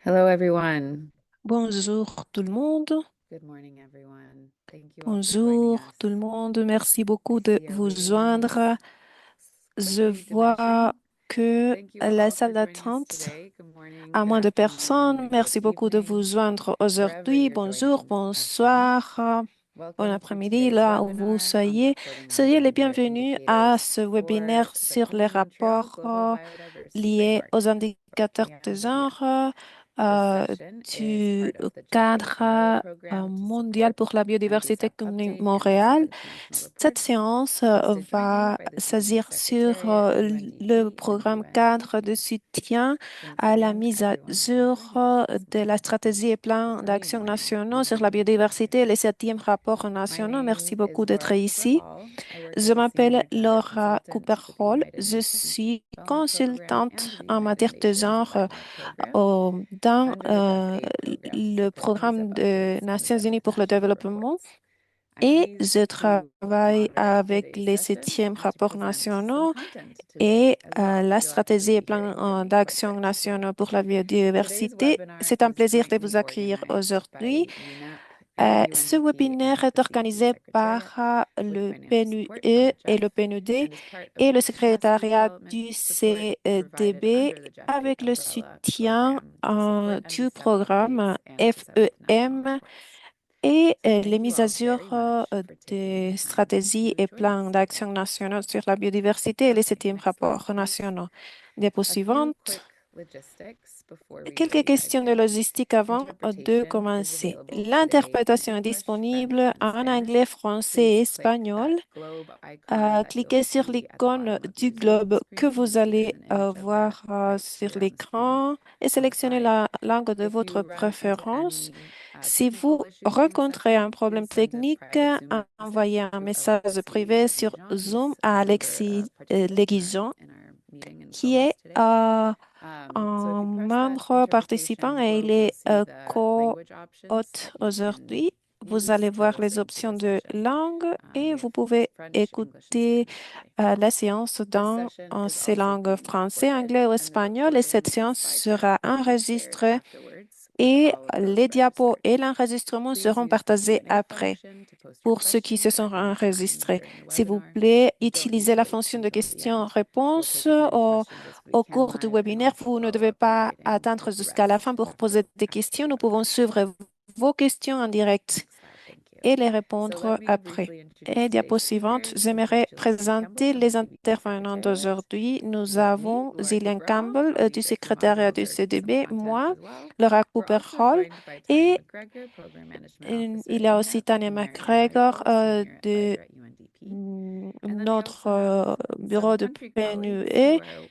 Hello, everyone. Bonjour tout le monde. Good morning, everyone. Thank you all for joining Bonjour us. tout le monde. Merci I beaucoup de see vous Alina's joindre. Je quickly vois diminishing. que Thank you la all for salle joining us d'attente today. Good morning, a good moins de afternoon, personnes. and good Merci beaucoup de vous evening, joindre wherever aujourd'hui. you're Bonjour, joining us from. bonsoir, bon Welcome to après-midi, today's là où vous webinar on soyez. reporting on Soyez les gender bienvenus à indicators ce for webinaire the sur les Montreal rapports Global Biodiversity liés Framework. aux indicateurs de And yeah, genre this euh, session is du part of the Justice and Other cadre Program to mondial support pour la biodiversité MDSAP communautaire update and Montréal. Respond to national Cette reports, séance hosted jointly va by the CND s'agir sur Secretariat, le UNDP, and programme cadre de UNFPA. soutien Thanks à la again, mise à everyone, for jour joining us. de la stratégie et Good plan early d'action morning. nationaux Good sur la morning. biodiversité et les septièmes rapports My nationaux. Merci name is beaucoup d'être Laura Cooper ici. Hall. I work Je as a m'appelle senior gender Laura consultant with the Cooper-Hall. United Je Nations suis Development Program and consultante the en United matière de Nations genre Environment Program dans under the Drug Aid Program to le support programme MDSAP des updates and Nations Unies Respond to pour le national développement reports. I'm et pleased je to travaille moderate avec today's les session septièmes and to rapports present some nationaux content today et as well. la You'll actually stratégie et be plan hearing from me quite a d'action bit. nationaux pour la Today's biodiversité. webinar C'est un is plaisir de jointly vous accueillir organized aujourd'hui. by UNEP and Ce UNDP webinaire and est the CND organisé Secretariat par with le financial support from PNUE the et le JEF PNUD and is part of et le the capacity secrétariat development du support provided CDB under the JEF avec le umbrella soutien program to support du MDSAP programme updates and present national FEM reports. et So les thank you mises à all jour very much for taking the des time stratégies to et join plans us d'action today. nationaux sur la biodiversité et les Okay, septièmes next slide, rapports please. nationaux. Diapo A few suivante. quick logistics before we Quelques really dive questions de in. logistique avant de Interpretation is commencer. available today in L'interprétation est English, French, disponible and en anglais, Spanish. français et Please click espagnol. that globe icon that you'll Cliquez sur see at the l'icône bottom of du your Zoom globe que screen. vous You see there's allez an image of that voir right sur here on the screen l'écran et on the sélectionnez side. la langue de If votre you run into préférence. any Si technical vous issues during the rencontrez un session, please problème send a technique, private Zoom envoyez message un to message Alexis privé sur Leguijean. Zoom He's à another Alexis participant Leguijean, in our meeting and qui est co-host today. So if un you press that membre participant interpretation et il globe, you'll est see the language options co-hôte that you can aujourd'hui. Vous use allez to voir les listen to the options de session. langue et We have vous pouvez French, English, and écouter Spanish today. la séance This dans session is ces also langues being français, recorded, anglais ou and the espagnol et cette recording and séance slide deck sera will be shared enregistrée afterwards with et all of those les diapos registered. et l'enregistrement Please seront use the partagés Q&A après function to post your pour ceux qui se questions sont at any time enregistrés. during the S'il vous webinar. plaît, Don't need utilisez to la wait fonction de until the end. We'll questions-réponses take as many questions as we au can cours du live and webinaire. also Vous ne follow devez up in pas writing attendre with the jusqu'à la rest fin pour of poser the des after questions. the Nous pouvons webinar. suivre vos questions en direct Next slide, thank you. et les So let répondre me après. briefly introduce Et diapo today's suivante, speakers. We have j'aimerais Jillian Campbell présenter from the les CDB intervenants Secretariat. d'aujourd'hui. Nous We have me, avons Laura Gillian Cooper Hall. Campbell I'll be du the small secrétariat du moderating some CDB, content moi, as well. Laura We're Cooper also Hall joined by Tanya et McGregor, Program Management Officer il at y a aussi UNEP, Tanya and Marianne McGregor Michael, Senior de Advisor at UNDP. And then we notre also have some bureau de country colleagues who PNUE et have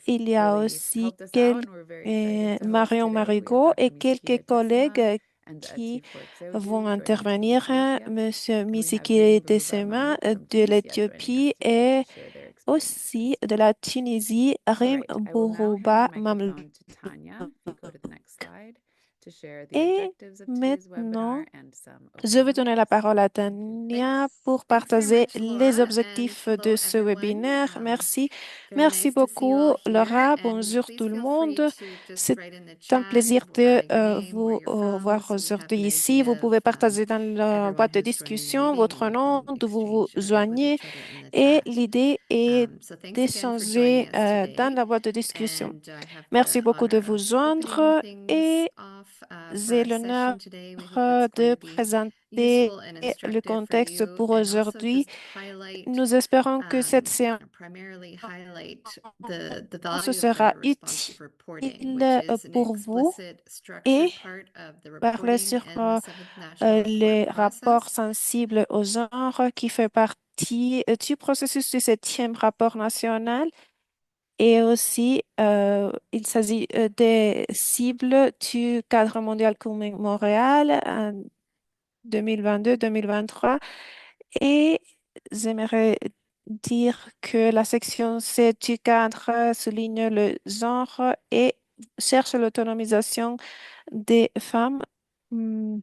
il y a really aussi helped us out, and we're very excited to host Marion today. We have Marigot Dr. et quelques Misiki collègues Adesima and qui Atif vont Workzeudu joining us from intervenir. Ethiopia. Monsieur And we have Misiki Reem Ruba Tessema Mahmoud from de Tunisia joining us l'Éthiopie today et to share their aussi experiences. de la Tunisie, All Rim right, I will now hand the Bourouba Mamlou. microphone to Tanya, if you go to the next slide, to share the Et objectives of today's maintenant, webinar and some je opening vais donner la remarks. parole à Thank you. Tania Thanks. pour Thanks very partager much, les Laura, and objectifs de hello, ce everyone. webinaire. Merci. Very Merci nice to see you all beaucoup, here, Laura. and Bonjour tout please le feel free monde. to just C'est write in the un chat plaisir de your name, where vous you're from, voir so we have aujourd'hui an ici. Vous idea pouvez of partager dans la everyone boîte de who's joining the discussion meeting, and votre we nom, can d'où vous vous exchange with joignez. each other in the Et chat. l'idée est So thanks again for d'échanger joining us dans today, la boîte de discussion. and I have Merci the beaucoup de honor vous of opening joindre things et off for j'ai our l'honneur session today. We hope it's going de to be présenter useful and le instructive for contexte you, pour and also aujourd'hui. just highlight, Nous espérons que cette séance primarily highlight the value of sera gender responsive reporting, which utile is an pour vous explicit et structured part of the parler reporting sur in the seventh national report les rapports process. sensibles au genre qui fait partie du processus du septième rapport national. Et aussi, il s'agit des cibles du cadre mondial commun Montréal en 2022-2023. Et j'aimerais dire que la section C du cadre souligne le genre et cherche l'autonomisation des femmes hmm,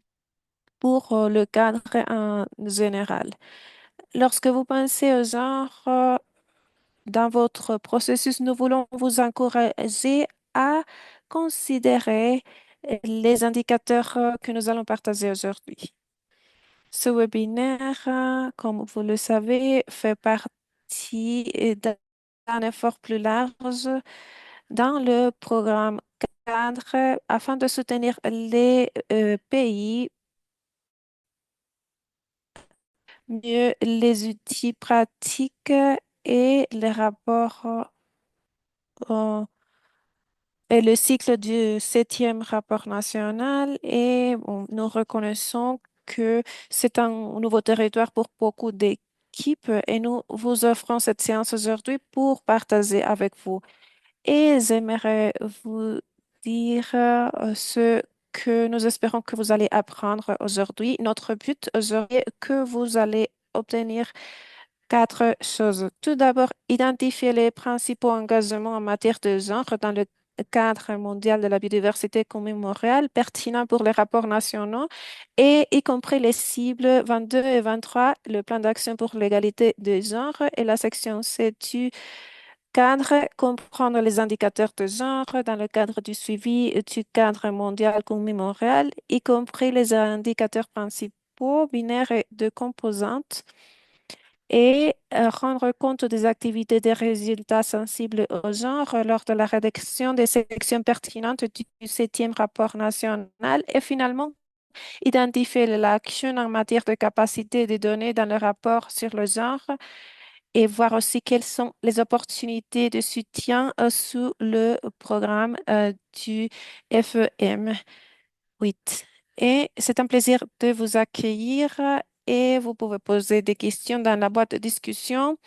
pour le cadre en général. Lorsque vous pensez au genre, dans votre processus, nous voulons vous encourager à considérer les indicateurs que nous allons partager aujourd'hui. Ce webinaire, comme vous le savez, fait partie d'un effort plus large dans le programme cadre afin de soutenir les pays mieux les outils pratiques et les rapports et le cycle du septième rapport national. Et bon, nous reconnaissons que c'est un nouveau territoire pour beaucoup d'équipes et nous vous offrons cette séance aujourd'hui pour partager avec vous. Et j'aimerais vous dire ce que nous espérons que vous allez apprendre aujourd'hui. Notre but aujourd'hui est que vous allez obtenir quatre choses. Tout d'abord, identifier les principaux engagements en matière de genre dans le cadre mondial de la biodiversité commun Montréal, pertinent pour les rapports nationaux et y compris les cibles 22 et 23, le plan d'action pour l'égalité des genres et la section C du cadre, comprendre les indicateurs de genre dans le cadre du suivi du cadre mondial commun Montréal, y compris les indicateurs principaux binaires et de composantes et rendre compte des activités des résultats sensibles au genre lors de la rédaction des sections pertinentes du septième rapport national et finalement identifier l'action en matière de capacité des données dans le rapport sur le genre et voir aussi quelles sont les opportunités de soutien sous le programme du FEM 8. Et c'est un plaisir de vous accueillir et vous pouvez poser des questions dans la boîte de discussion.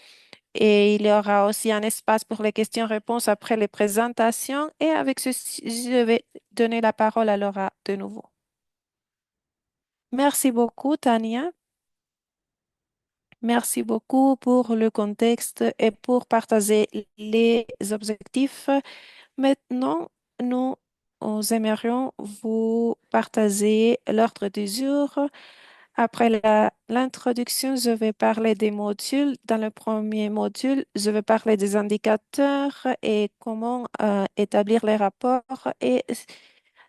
Et il y aura aussi un espace pour les questions-réponses après les présentations. Et avec ceci, je vais donner la parole à Laura de nouveau. Merci beaucoup, Tania. Merci beaucoup pour le contexte et pour partager les objectifs. Maintenant, nous aimerions vous partager l'ordre du jour. Après l'introduction, je vais parler des modules. Dans le premier module, je vais parler des indicateurs et comment établir les rapports. Et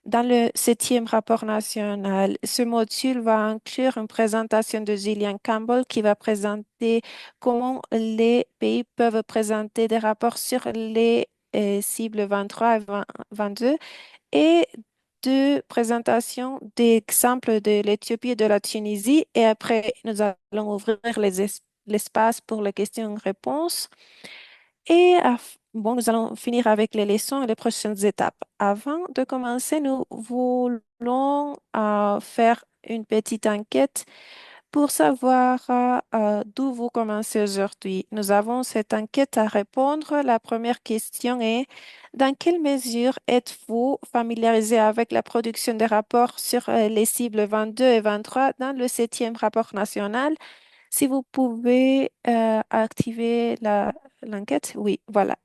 dans le septième rapport national, ce module va inclure une présentation de Gillian Campbell qui va présenter comment les pays peuvent présenter des rapports sur les cibles 23 et 22 et deux présentations d'exemples de l'Éthiopie et de la Tunisie. Et après, nous allons ouvrir l'espace pour les questions-réponses. Et bon, nous allons finir avec les leçons et les prochaines étapes. Avant de commencer, nous voulons faire une petite enquête pour savoir d'où vous commencez aujourd'hui. Nous avons cette enquête à répondre. La première question est, dans quelle mesure êtes-vous familiarisé avec la production des rapports sur les cibles 22 et 23 dans le septième rapport national? Si vous pouvez activer l'enquête, oui, voilà.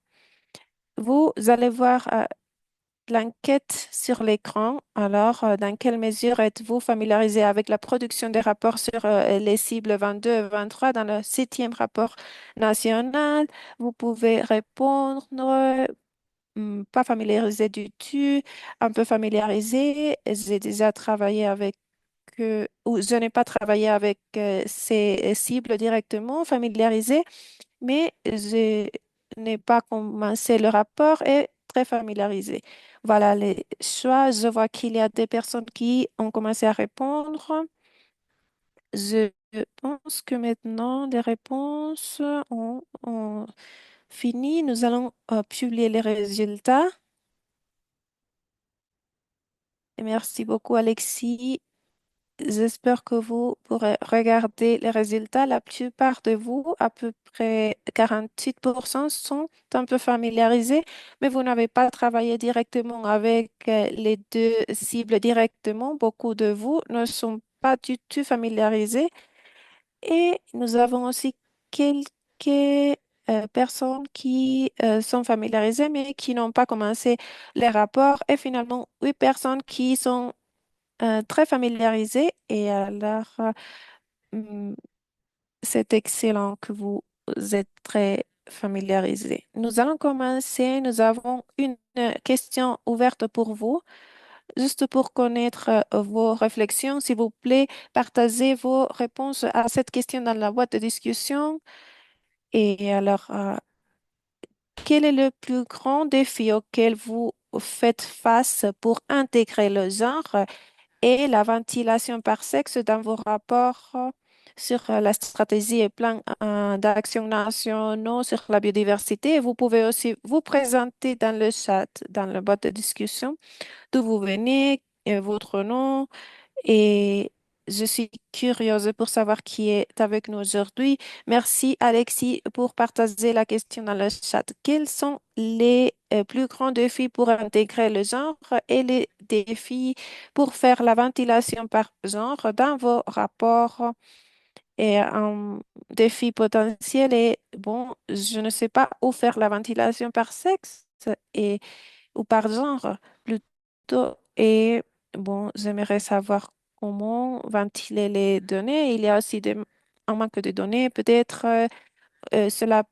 Vous allez voir l'enquête sur l'écran. Alors, dans quelle mesure êtes-vous familiarisé avec la production des rapports sur les cibles 22 et 23 dans le septième rapport national? Vous pouvez répondre pas familiarisé du tout, un peu familiarisé. J'ai déjà travaillé avec ou je n'ai pas travaillé avec ces cibles directement, familiarisé, mais je n'ai pas commencé le rapport et très familiarisé. Voilà les choix. Je vois qu'il y a des personnes qui ont commencé à répondre. Je pense que maintenant les réponses ont fini. Nous allons publier les résultats. Et merci beaucoup, Alexis. J'espère que vous pourrez regarder les résultats. La plupart de vous, à peu près 48%, sont un peu familiarisés, mais vous n'avez pas travaillé directement avec les deux cibles directement. Beaucoup de vous ne sont pas du tout familiarisés. Et nous avons aussi quelques personnes qui sont familiarisées, mais qui n'ont pas commencé les rapports. Et finalement, 8 personnes qui sont très familiarisé et alors hum, c'est excellent que vous êtes très familiariser. Nous allons commencer. Nous avons une question ouverte pour vous. Juste pour connaître vos réflexions, s'il vous plaît, partagez vos réponses à cette question dans la boîte de discussion. Et alors, quel est le plus grand défi auquel vous faites face pour intégrer le genre et la ventilation par sexe dans vos rapports sur la stratégie et plan d'action nationaux sur la biodiversité? Vous pouvez aussi vous présenter dans le chat, dans la boîte de discussion, d'où vous venez, votre nom, et je suis curieuse pour savoir qui est avec nous aujourd'hui. Merci Alexis pour partager la question dans le chat. Quels sont les plus grands défis pour intégrer le genre et les défis pour faire la ventilation par genre dans vos rapports? Et un défi potentiel est, bon, je ne sais pas où faire la ventilation par sexe et ou par genre plutôt. Et bon, j'aimerais savoir comment ventiler les données. Il y a aussi un manque de données. Peut-être cela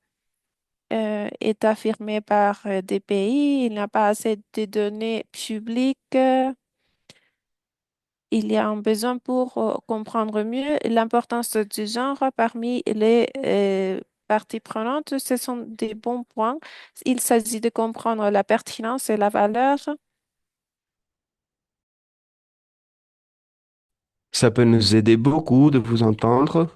est affirmé par des pays. Il n'y a pas assez de données publiques. Il y a un besoin pour comprendre mieux l'importance du genre parmi les parties prenantes. Ce sont des bons points. Il s'agit de comprendre la pertinence et la valeur. Ça peut nous aider beaucoup de vous entendre.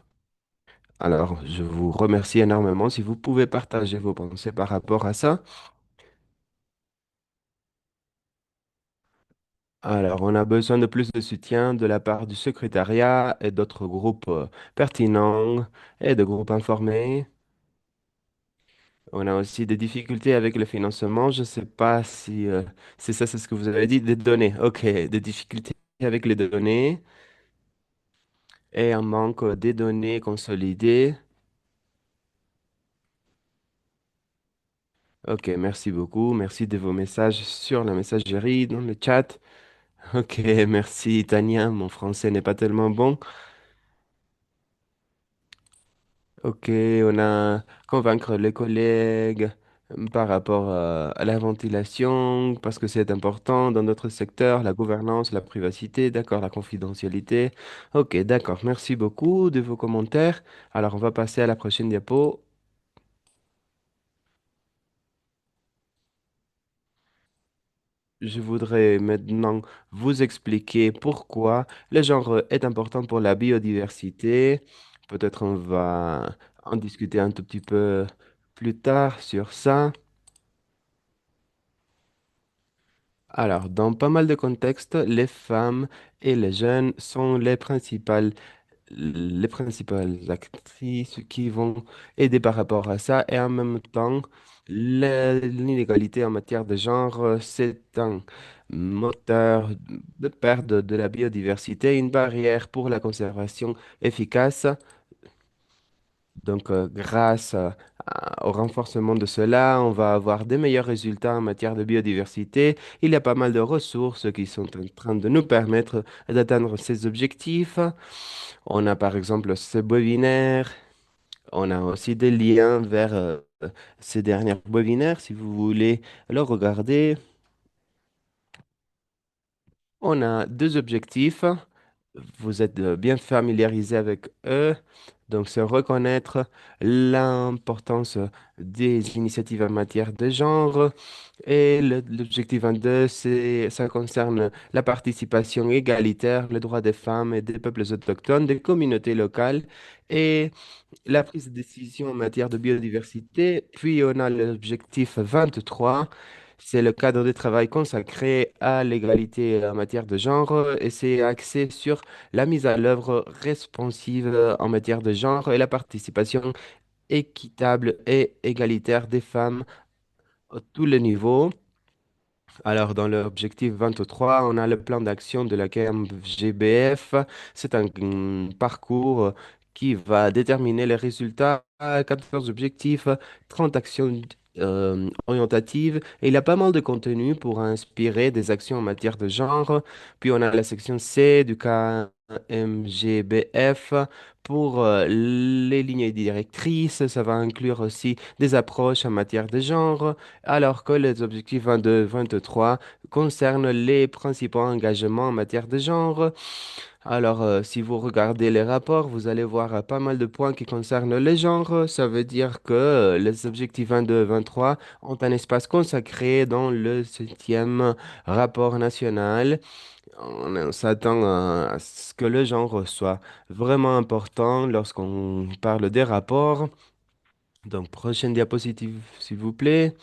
Alors, je vous remercie énormément si vous pouvez partager vos pensées par rapport à ça. Alors, on a besoin de plus de soutien de la part du secrétariat et d'autres groupes pertinents et de groupes informés. On a aussi des difficultés avec le financement. Je ne sais pas si c'est ça, c'est ce que vous avez dit, des données. OK, des difficultés avec les données et un manque des données consolidées. OK, merci beaucoup. Merci de vos messages sur la messagerie, dans le chat. OK, merci Tania. Mon français n'est pas tellement bon. OK, on a convaincre les collègues par rapport à la ventilation, parce que c'est important dans notre secteur, la gouvernance, la privacité, d'accord, la confidentialité. OK, d'accord. Merci beaucoup de vos commentaires. Alors, on va passer à la prochaine diapo. Je voudrais maintenant vous expliquer pourquoi le genre est important pour la biodiversité. Peut-être on va en discuter un tout petit peu plus tard sur ça. Alors, dans pas mal de contextes, les femmes et les jeunes sont les principales actrices qui vont aider par rapport à ça. Et en même temps, l'inégalité en matière de genre, c'est un moteur de perte de la biodiversité, une barrière pour la conservation efficace. Donc, grâce au renforcement de cela, on va avoir des meilleurs résultats en matière de biodiversité. Il y a pas mal de ressources qui sont en train de nous permettre d'atteindre ces objectifs. On a par exemple ce webinaire. On a aussi des liens vers ces derniers webinaires si vous voulez le regarder. On a deux objectifs. Vous êtes bien familiarisé avec eux. Donc, c'est reconnaître l'importance des initiatives en matière de genre. Et l'objectif 22, ça concerne la participation égalitaire, le droit des femmes et des peuples autochtones, des communautés locales et la prise de décision en matière de biodiversité. Puis, on a l'objectif 23. C'est le cadre de travail consacré à l'égalité en matière de genre et c'est axé sur la mise à l'œuvre responsive en matière de genre et la participation équitable et égalitaire des femmes à tous les niveaux. Alors, dans l'objectif 23, on a le plan d'action de la KMGBF. C'est un parcours qui va déterminer les résultats à 14 objectifs, 30 actions orientatives. Et il y a pas mal de contenu pour inspirer des actions en matière de genre. Puis, on a la section C du MGBF. Pour les lignes directrices, ça va inclure aussi des approches en matière de genre, alors que les objectifs 22-23 concernent les principaux engagements en matière de genre. Alors, si vous regardez les rapports, vous allez voir pas mal de points qui concernent les genres. Ça veut dire que les objectifs 22 et 23 ont un espace consacré dans le 7e rapport national. On s'attend à ce que le genre soit vraiment important lorsqu'on parle des rapports. Donc, prochaine diapositive, s'il vous plaît.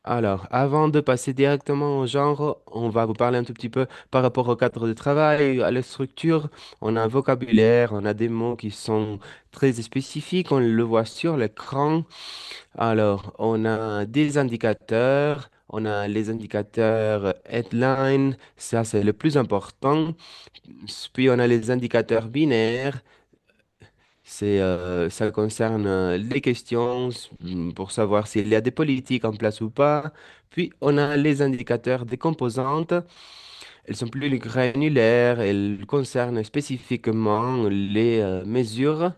Alors, avant de passer directement au genre, on va vous parler un tout petit peu par rapport au cadre de travail, à la structure. On a un vocabulaire, on a des mots qui sont très spécifiques, on le voit sur l'écran. Alors, on a des indicateurs, on a les indicateurs headline, ça c'est le plus important. Puis on a les indicateurs binaires. Ça concerne les questions pour savoir s'il y a des politiques en place ou pas. Puis, on a les indicateurs des composantes. Elles sont plus granulaires. Elles concernent spécifiquement les mesures.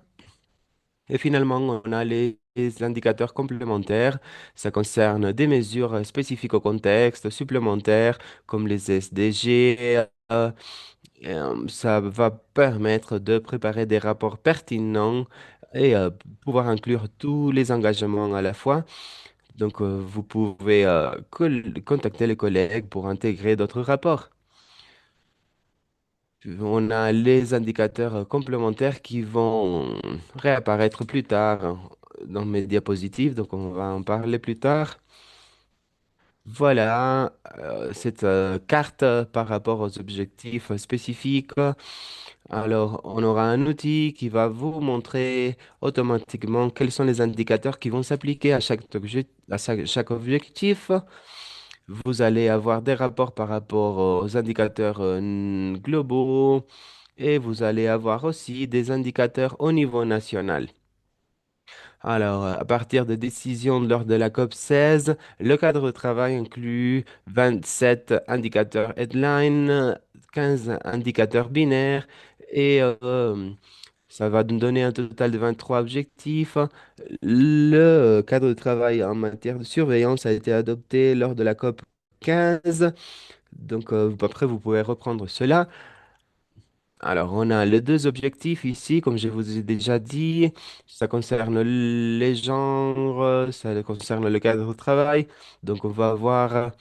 Et finalement, on a les indicateurs complémentaires. Ça concerne des mesures spécifiques au contexte, supplémentaires, comme les SDG. Ça va permettre de préparer des rapports pertinents et pouvoir inclure tous les engagements à la fois. Donc, vous pouvez contacter les collègues pour intégrer d'autres rapports. On a les indicateurs complémentaires qui vont réapparaître plus tard dans mes diapositives, donc on va en parler plus tard. Voilà, cette carte par rapport aux objectifs spécifiques. Alors, on aura un outil qui va vous montrer automatiquement quels sont les indicateurs qui vont s'appliquer à chaque objectif. Vous allez avoir des rapports par rapport aux indicateurs globaux et vous allez avoir aussi des indicateurs au niveau national. Alors, à partir des décisions lors de la COP 16, le cadre de travail inclut 27 indicateurs headline, 15 indicateurs binaires et ça va nous donner un total de 23 objectifs. Le cadre de travail en matière de surveillance a été adopté lors de la COP 15. Donc, après, vous pouvez reprendre cela. Alors, on a les deux objectifs ici, comme je vous ai déjà dit. Ça concerne les genres, ça concerne le cadre de travail. Donc, on va voir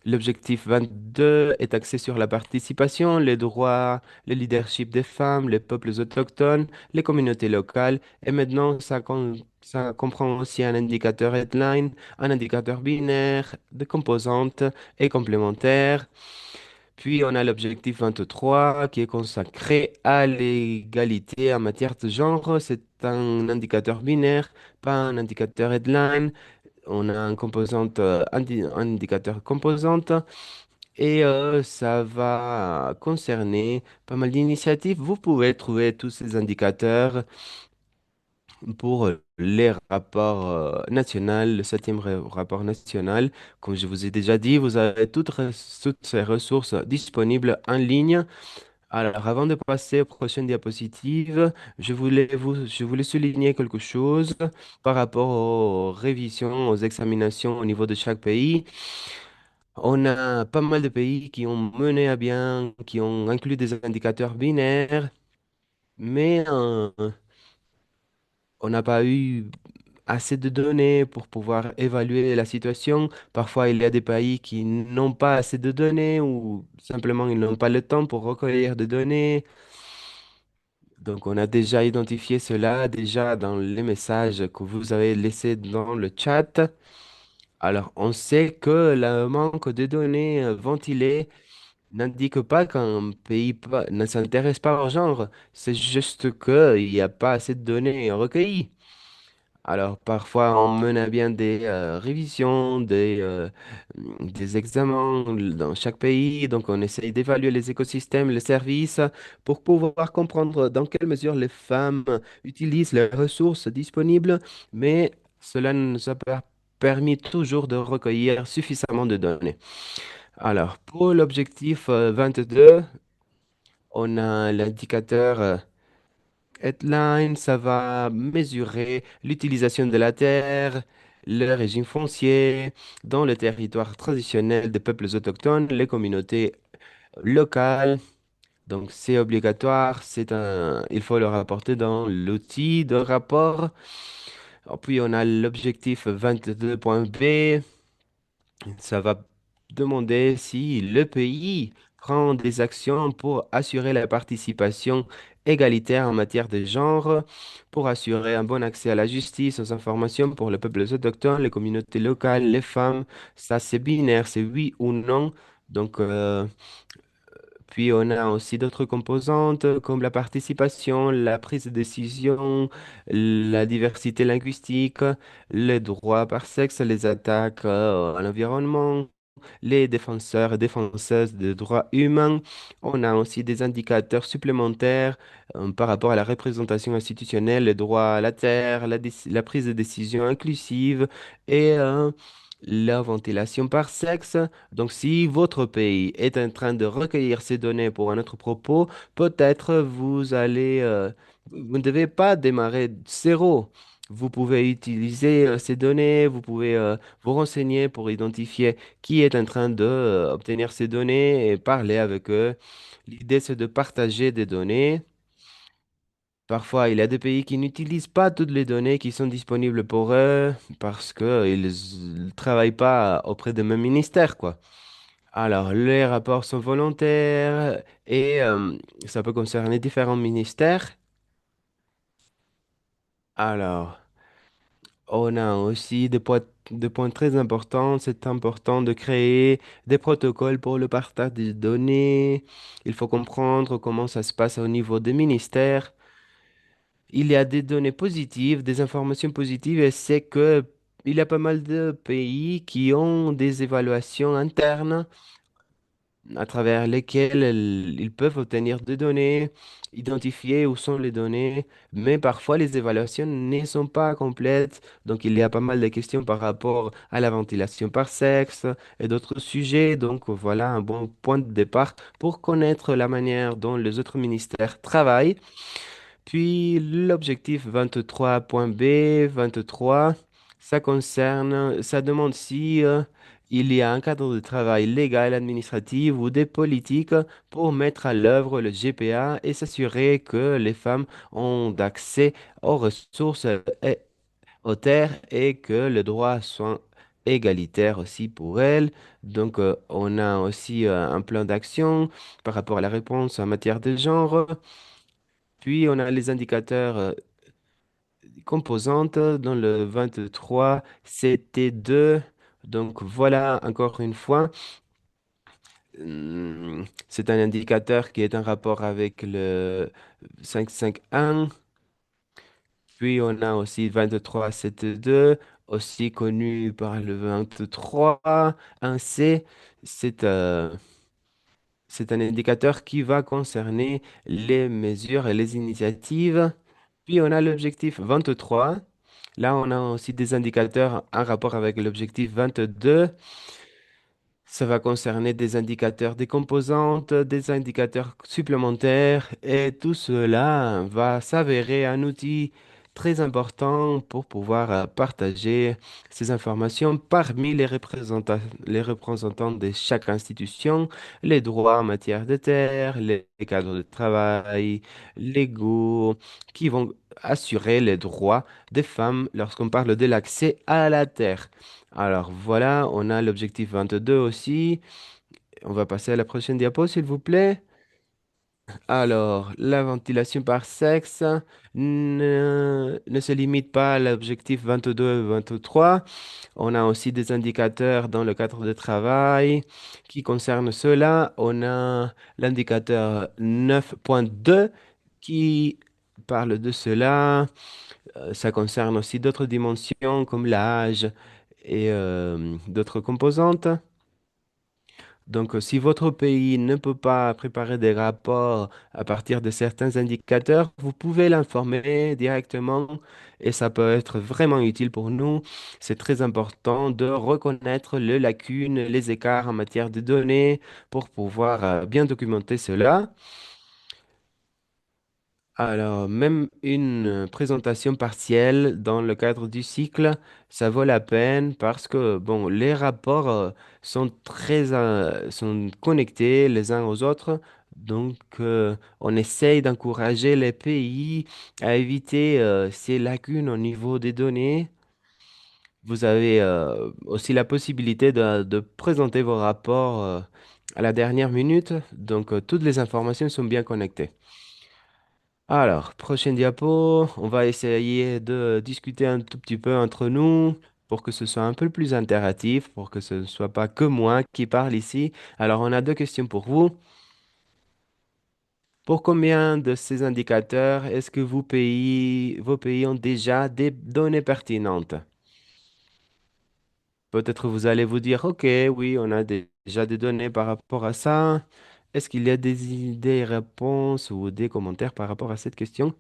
l'objectif 22 est axé sur la participation, les droits, le leadership des femmes, les peuples autochtones, les communautés locales. Et maintenant, ça comprend aussi un indicateur headline, un indicateur binaire, des composantes et complémentaires. Puis on a l'objectif 23 qui est consacré à l'égalité en matière de genre. C'est un indicateur binaire, pas un indicateur headline. On a un indicateur composante et ça va concerner pas mal d'initiatives. Vous pouvez trouver tous ces indicateurs pour les rapports nationaux, le 7e rapport national. Comme je vous ai déjà dit, vous avez toutes ces ressources disponibles en ligne. Alors, avant de passer aux prochaines diapositives, je voulais souligner quelque chose par rapport aux révisions, aux examinations au niveau de chaque pays. On a pas mal de pays qui ont mené à bien, qui ont inclus des indicateurs binaires, mais on n'a pas eu assez de données pour pouvoir évaluer la situation. Parfois, il y a des pays qui n'ont pas assez de données ou simplement ils n'ont pas le temps pour recueillir des données. Donc, on a déjà identifié cela déjà dans les messages que vous avez laissés dans le chat. Alors, on sait que le manque de données ventilées n'indique pas qu'un pays ne s'intéresse pas au genre. C'est juste qu'il n'y a pas assez de données recueillies. Alors, parfois, on mène à bien des révisions, des examens dans chaque pays. Donc, on essaye d'évaluer les écosystèmes, les services, pour pouvoir comprendre dans quelle mesure les femmes utilisent les ressources disponibles. Mais cela ne nous a pas permis toujours de recueillir suffisamment de données. Alors, pour l'objectif 22, On a l'indicateur Headline, ça va mesurer l'utilisation de la terre, le régime foncier dans le territoire traditionnel des peuples autochtones, les communautés locales. Donc, c'est obligatoire, il faut le rapporter dans l'outil de rapport. Puis, on a l'objectif 22.b. Ça va demander si le pays prend des actions pour assurer la participation égalitaire en matière de genre, pour assurer un bon accès à la justice, aux informations pour les peuples autochtones, les communautés locales, les femmes. Ça, c'est binaire, c'est oui ou non. Donc, puis on a aussi d'autres composantes comme la participation, la prise de décision, la diversité linguistique, les droits par sexe, les attaques à l'environnement, les défenseurs et défenseuses des droits humains. On a aussi des indicateurs supplémentaires par rapport à la représentation institutionnelle, les droits à la terre, la prise de décision inclusive et la ventilation par sexe. Donc, si votre pays est en train de recueillir ces données pour un autre propos, peut-être vous ne devez pas démarrer de zéro. Vous pouvez utiliser ces données, vous pouvez vous renseigner pour identifier qui est en train de obtenir ces données et parler avec eux. L'idée, c'est de partager des données. Parfois, il y a des pays qui n'utilisent pas toutes les données qui sont disponibles pour eux parce qu'ils ne travaillent pas auprès des mêmes ministères, quoi. Alors, les rapports sont volontaires et ça peut concerner différents ministères. Alors, on a aussi des points très importants. C'est important de créer des protocoles pour le partage des données. Il faut comprendre comment ça se passe au niveau des ministères. Il y a des données positives, des informations positives, et c'est que il y a pas mal de pays qui ont des évaluations internes à travers lesquelles ils peuvent obtenir des données, identifier où sont les données, mais parfois les évaluations ne sont pas complètes. Donc il y a pas mal de questions par rapport à la ventilation par sexe et d'autres sujets. Donc voilà un bon point de départ pour connaître la manière dont les autres ministères travaillent. Puis l'objectif 23.b, 23, ça demande si il y a un cadre de travail légal, administratif ou des politiques pour mettre à l'œuvre le GPA et s'assurer que les femmes ont accès aux ressources et aux terres et que le droit soit égalitaire aussi pour elles. Donc, on a aussi un plan d'action par rapport à la réponse en matière de genre. Puis, on a les indicateurs composantes dans le 23 CT2. Donc, voilà, encore une fois, c'est un indicateur qui est en rapport avec le 551. Puis, on a aussi 23 CT2, aussi connu par le 23 1C. C'est c'est un indicateur qui va concerner les mesures et les initiatives. Puis on a l'objectif 23. Là, on a aussi des indicateurs en rapport avec l'objectif 22. Ça va concerner des indicateurs des composantes, des indicateurs supplémentaires et tout cela va s'avérer un outil très important pour pouvoir partager ces informations parmi les représentants de chaque institution, les droits en matière de terre, les cadres de travail, légaux, qui vont assurer les droits des femmes lorsqu'on parle de l'accès à la terre. Alors voilà, on a l'objectif 22 aussi. On va passer à la prochaine diapo, s'il vous plaît. Alors, la ventilation par sexe ne se limite pas à l'objectif 22 et 23. On a aussi des indicateurs dans le cadre de travail qui concernent cela. On a l'indicateur 9.2 qui parle de cela. Ça concerne aussi d'autres dimensions comme l'âge et d'autres composantes. Donc, si votre pays ne peut pas préparer des rapports à partir de certains indicateurs, vous pouvez l'informer directement et ça peut être vraiment utile pour nous. C'est très important de reconnaître les lacunes, les écarts en matière de données pour pouvoir bien documenter cela. Alors, même une présentation partielle dans le cadre du cycle, ça vaut la peine parce que, bon, les rapports sont connectés les uns aux autres. Donc, on essaye d'encourager les pays à éviter ces lacunes au niveau des données. Vous avez aussi la possibilité de présenter vos rapports à la dernière minute. Donc, toutes les informations sont bien connectées. Alors, prochaine diapo, on va essayer de discuter un tout petit peu entre nous pour que ce soit un peu plus interactif, pour que ce ne soit pas que moi qui parle ici. Alors, on a deux questions pour vous. Pour combien de ces indicateurs est-ce que vos pays ont déjà des données pertinentes? Peut-être vous allez vous dire, OK, oui, on a déjà des données par rapport à ça. Est-ce qu'il y a des idées, réponses ou des commentaires par rapport à cette question?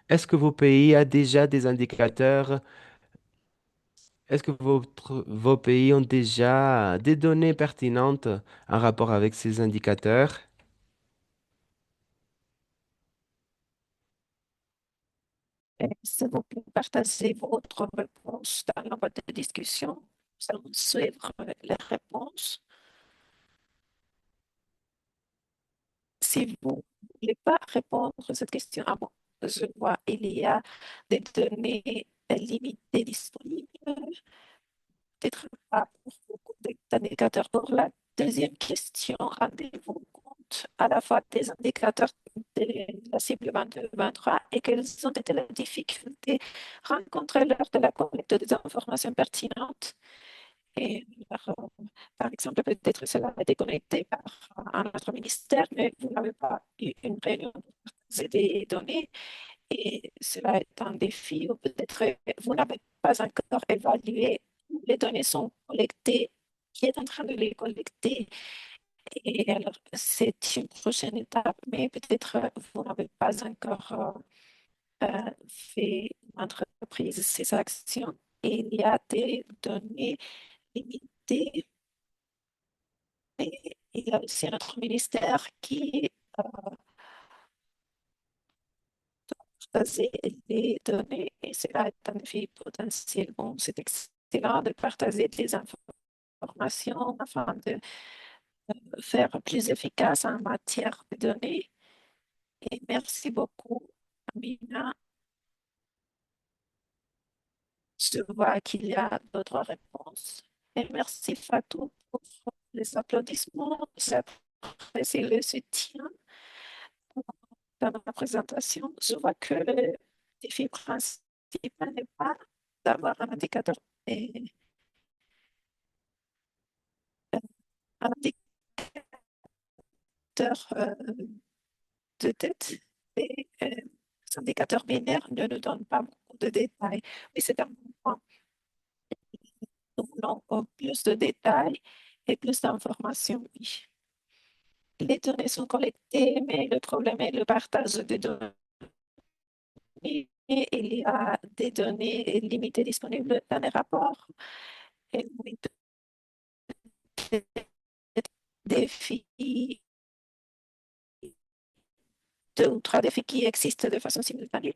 Est-ce que vos pays a déjà des indicateurs? Est-ce que vos pays ont déjà des données pertinentes en rapport avec ces indicateurs? S'il vous plaît, partagez votre réponse dans la boîte de discussion. Nous allons suivre les réponses. Si vous ne voulez pas répondre à cette question, je vois il y a des données limitées disponibles, peut-être pas pour beaucoup d'indicateurs. Pour la deuxième question, rendez-vous compte à la fois des indicateurs de la cible 22-23 et quelles ont été les difficultés rencontrées lors de la collecte des informations pertinentes. Et par exemple, peut-être cela a été connecté par un autre ministère, mais vous n'avez pas eu une réunion pour partager des données et cela est un défi ou peut-être vous n'avez pas encore évalué où les données sont collectées, qui est en train de les collecter. Et alors, c'est une prochaine étape, mais peut-être vous n'avez pas encore fait entreprise ces actions. Et il y a des données limitées. Et il y a aussi notre ministère qui partager les données et cela est un défi potentiel. Bon, c'est excellent de partager des informations afin de faire plus efficace en matière de données. Et merci beaucoup, Amina. Je vois qu'il y a d'autres réponses. Et merci Fatou pour les applaudissements. J'apprécie le soutien dans ma présentation. Je vois que le défi principal n'est pas d'avoir un indicateur, un indicateur de tête. Et les indicateurs binaires ne nous donnent pas beaucoup de détails. Mais c'est un bon point. Nous voulons plus de détails et plus d'informations. Oui. Les données sont collectées, mais le problème est le partage des données. Et il y a des données limitées disponibles dans les rapports. Et oui, des défis, deux ou trois défis qui existent de façon simultanée.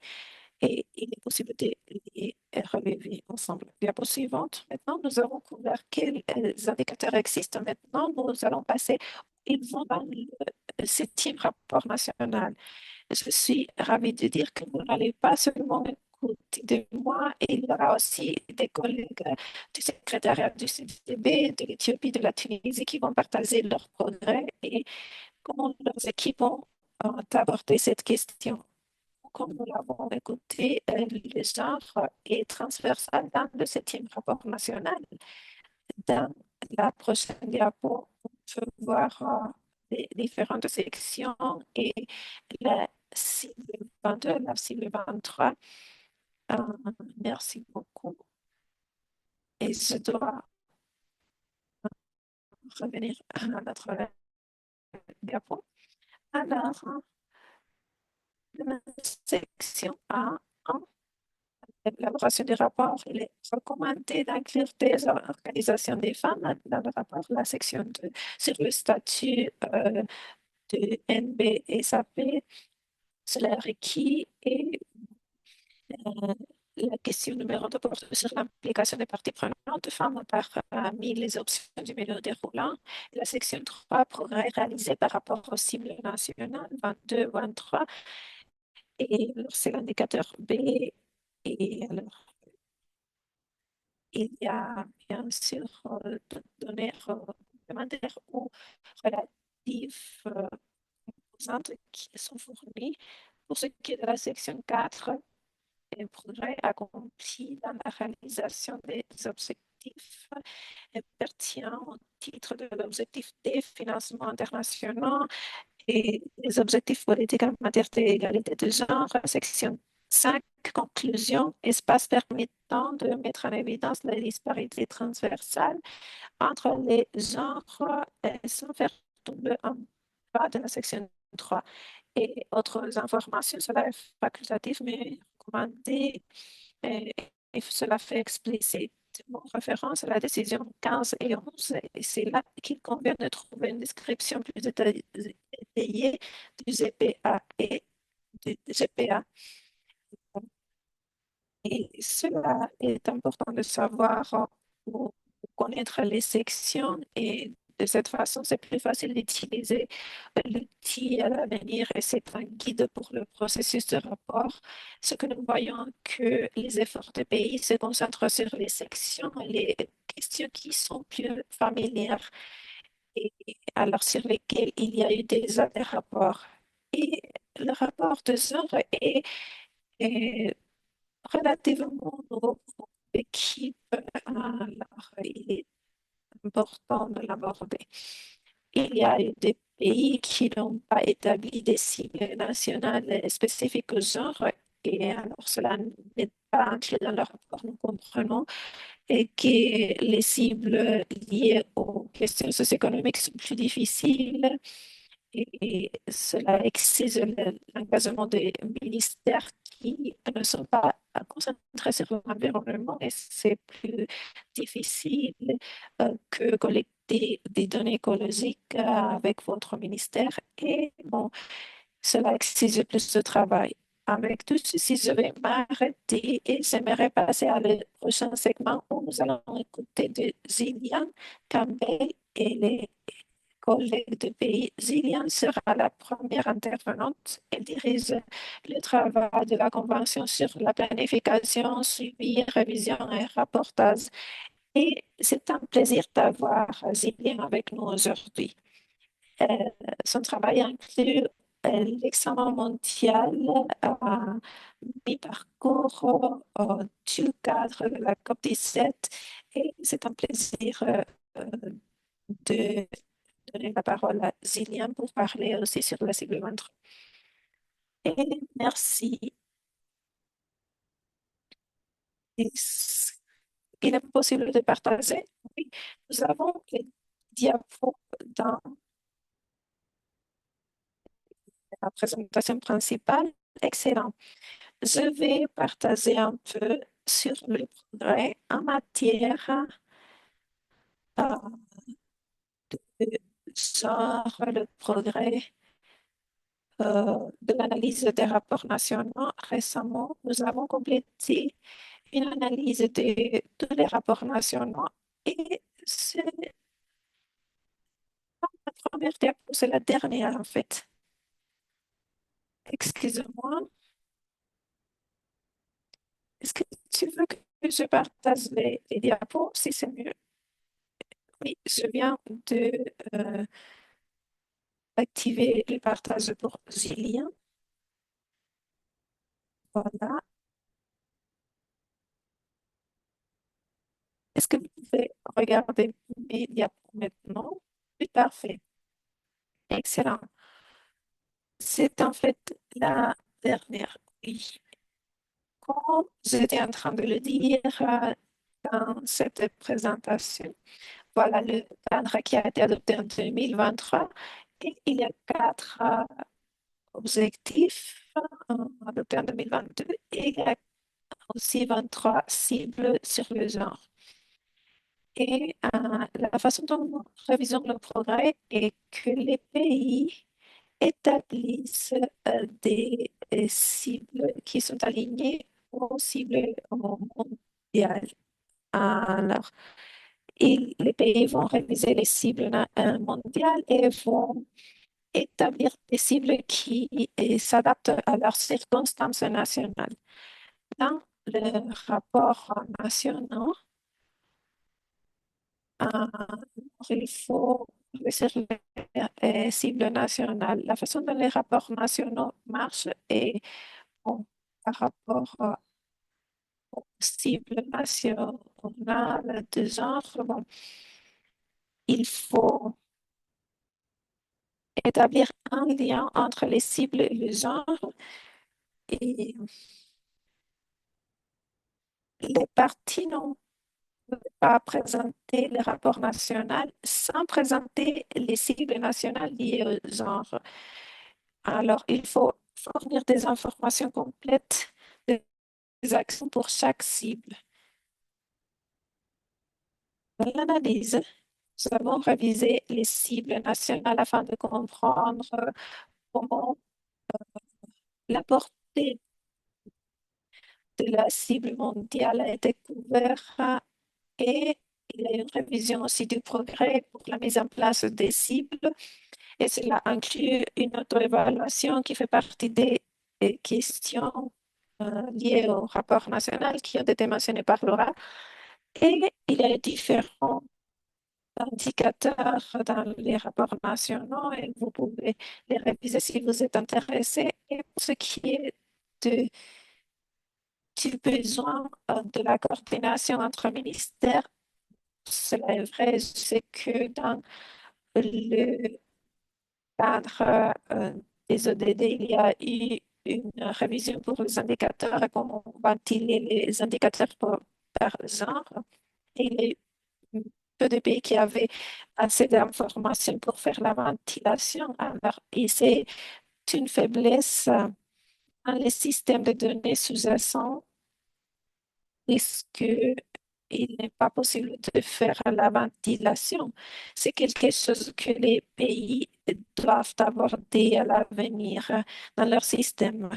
Et il est possible de les relever ensemble. Diapo suivante. Maintenant, nous avons couvert quels indicateurs existent. Maintenant, nous allons passer. Ils vont dans le septième rapport national. Je suis ravie de dire que vous n'allez pas seulement écouter de moi, il y aura aussi des collègues du secrétariat du CDB, de l'Éthiopie, de la Tunisie qui vont partager leurs progrès et comment leurs équipes vont aborder cette question. Comme nous l'avons écouté, le genre est transversal dans le septième rapport national. Dans la prochaine diapo, on peut voir les différentes sections et la cible 22, la cible 23. Euh, merci beaucoup. Et je dois revenir à notre diapo. Alors, la section 1, l'élaboration du rapport, il est recommandé d'inclure des organisations des femmes dans le rapport, la section 2 sur le statut de NB et SAP Cela requiert et la question numéro 2 porte sur l'implication des parties prenantes, femmes parmi les options du menu déroulant. La section 3, progrès réalisés par rapport aux cibles nationales 22, 23. Et alors, c'est l'indicateur B. Et alors, il y a bien sûr des données complémentaires ou relatives composantes qui sont fournies. Pour ce qui est de la section 4, les progrès accomplis dans la réalisation des objectifs pertinents au titre de l'objectif des financements internationaux et les objectifs politiques en matière d'égalité de genre. Section 5, conclusion, espace permettant de mettre en évidence les disparités transversales entre les genres sans faire tomber en bas de la section 3. Et autres informations, cela est facultatif, mais recommandé. Et cela fait explicitement référence à la décision 15 et 11. Et c'est là qu'il convient de trouver une description plus détaillée du GPA et du GPA. Et cela est important de savoir pour connaître les sections et de cette façon, c'est plus facile d'utiliser l'outil à l'avenir et c'est un guide pour le processus de rapport. Ce que nous voyons que les efforts des pays se concentrent sur les sections, les questions qui sont plus familières et alors sur lesquelles il y a eu déjà des rapports. Et le rapport de genre est relativement nouveau pour l'équipe. Alors, il est important de l'aborder. Il y a eu des pays qui n'ont pas établi des cibles nationales spécifiques au genre et alors cela n'est pas inclus dans le rapport. Nous comprenons et que les cibles liées aux questions socio-économiques sont plus difficiles et cela excise l'engagement des ministères qui ne sont pas concentrés sur l'environnement et c'est plus difficile que collecter des données écologiques avec votre ministère et bon, cela exige plus de travail. Avec tout ceci, je vais m'arrêter et j'aimerais passer à le prochain segment où nous allons écouter de Zillian Campbell et les collègue de pays. Zillian sera la première intervenante. Elle dirige le travail de la Convention sur la planification, suivi, révision et rapportage. Et c'est un plaisir d'avoir Zillian avec nous aujourd'hui. Euh, Son travail inclut l'examen mondial mi-parcours du cadre de la COP17 et c'est un plaisir de donner la parole à Zillian pour parler aussi sur la cible 23. Et merci. Est-ce qu'il est possible de partager? Oui, nous avons les diapos dans la présentation principale. Excellent. Je vais partager un peu sur le progrès en matière de genre, le progrès de l'analyse des rapports nationaux. Récemment, nous avons complété une analyse de tous les rapports nationaux et c'est la première diapo, c'est la dernière en fait. Excusez-moi, est-ce que tu veux que je partage les diapos si c'est mieux? Oui, je viens de activer le partage pour Julien. Voilà. Est-ce que vous pouvez regarder mes diapos maintenant? Oui, parfait. Excellent. C'est en fait la dernière. Oui. Comme j'étais en train de le dire dans cette présentation, voilà le cadre qui a été adopté en 2023. Et il y a 4 objectifs adoptés en 2022 et il y a aussi 23 cibles sur le genre. Et la façon dont nous révisons le progrès est que les pays établissent des cibles qui sont alignées aux cibles mondiales. Alors, les pays vont réviser les cibles mondiales et vont établir des cibles qui s'adaptent à leurs circonstances nationales. Dans le rapport national, il faut réussir les cibles nationales. La façon dont les rapports nationaux marchent est bon, par rapport aux cibles nationales de genre. Bon, il faut établir un lien entre les cibles et le genre et les parties n'ont pas présenté le rapport national sans présenter les cibles nationales liées au genre. Alors, il faut fournir des informations complètes des actions pour chaque cible. Dans l'analyse, nous avons révisé les cibles nationales afin de comprendre comment la portée de la cible mondiale a été couverte et il y a une révision aussi du progrès pour la mise en place des cibles et cela inclut une auto-évaluation qui fait partie des questions liées au rapport national qui ont été mentionnées par Laura. Et il y a différents indicateurs dans les rapports nationaux et vous pouvez les réviser si vous êtes intéressé. Et pour ce qui est du besoin de la coordination entre ministères, cela est vrai, je sais que dans le cadre des ODD, il y a eu une révision pour les indicateurs et comment ventiler les indicateurs par genre. Et il y a eu peu de pays qui avaient assez d'informations pour faire la ventilation. Alors, et c'est une faiblesse dans les systèmes de données sous-jacents puisque il n'est pas possible de faire la ventilation. C'est quelque chose que les pays doivent aborder à l'avenir dans leur système.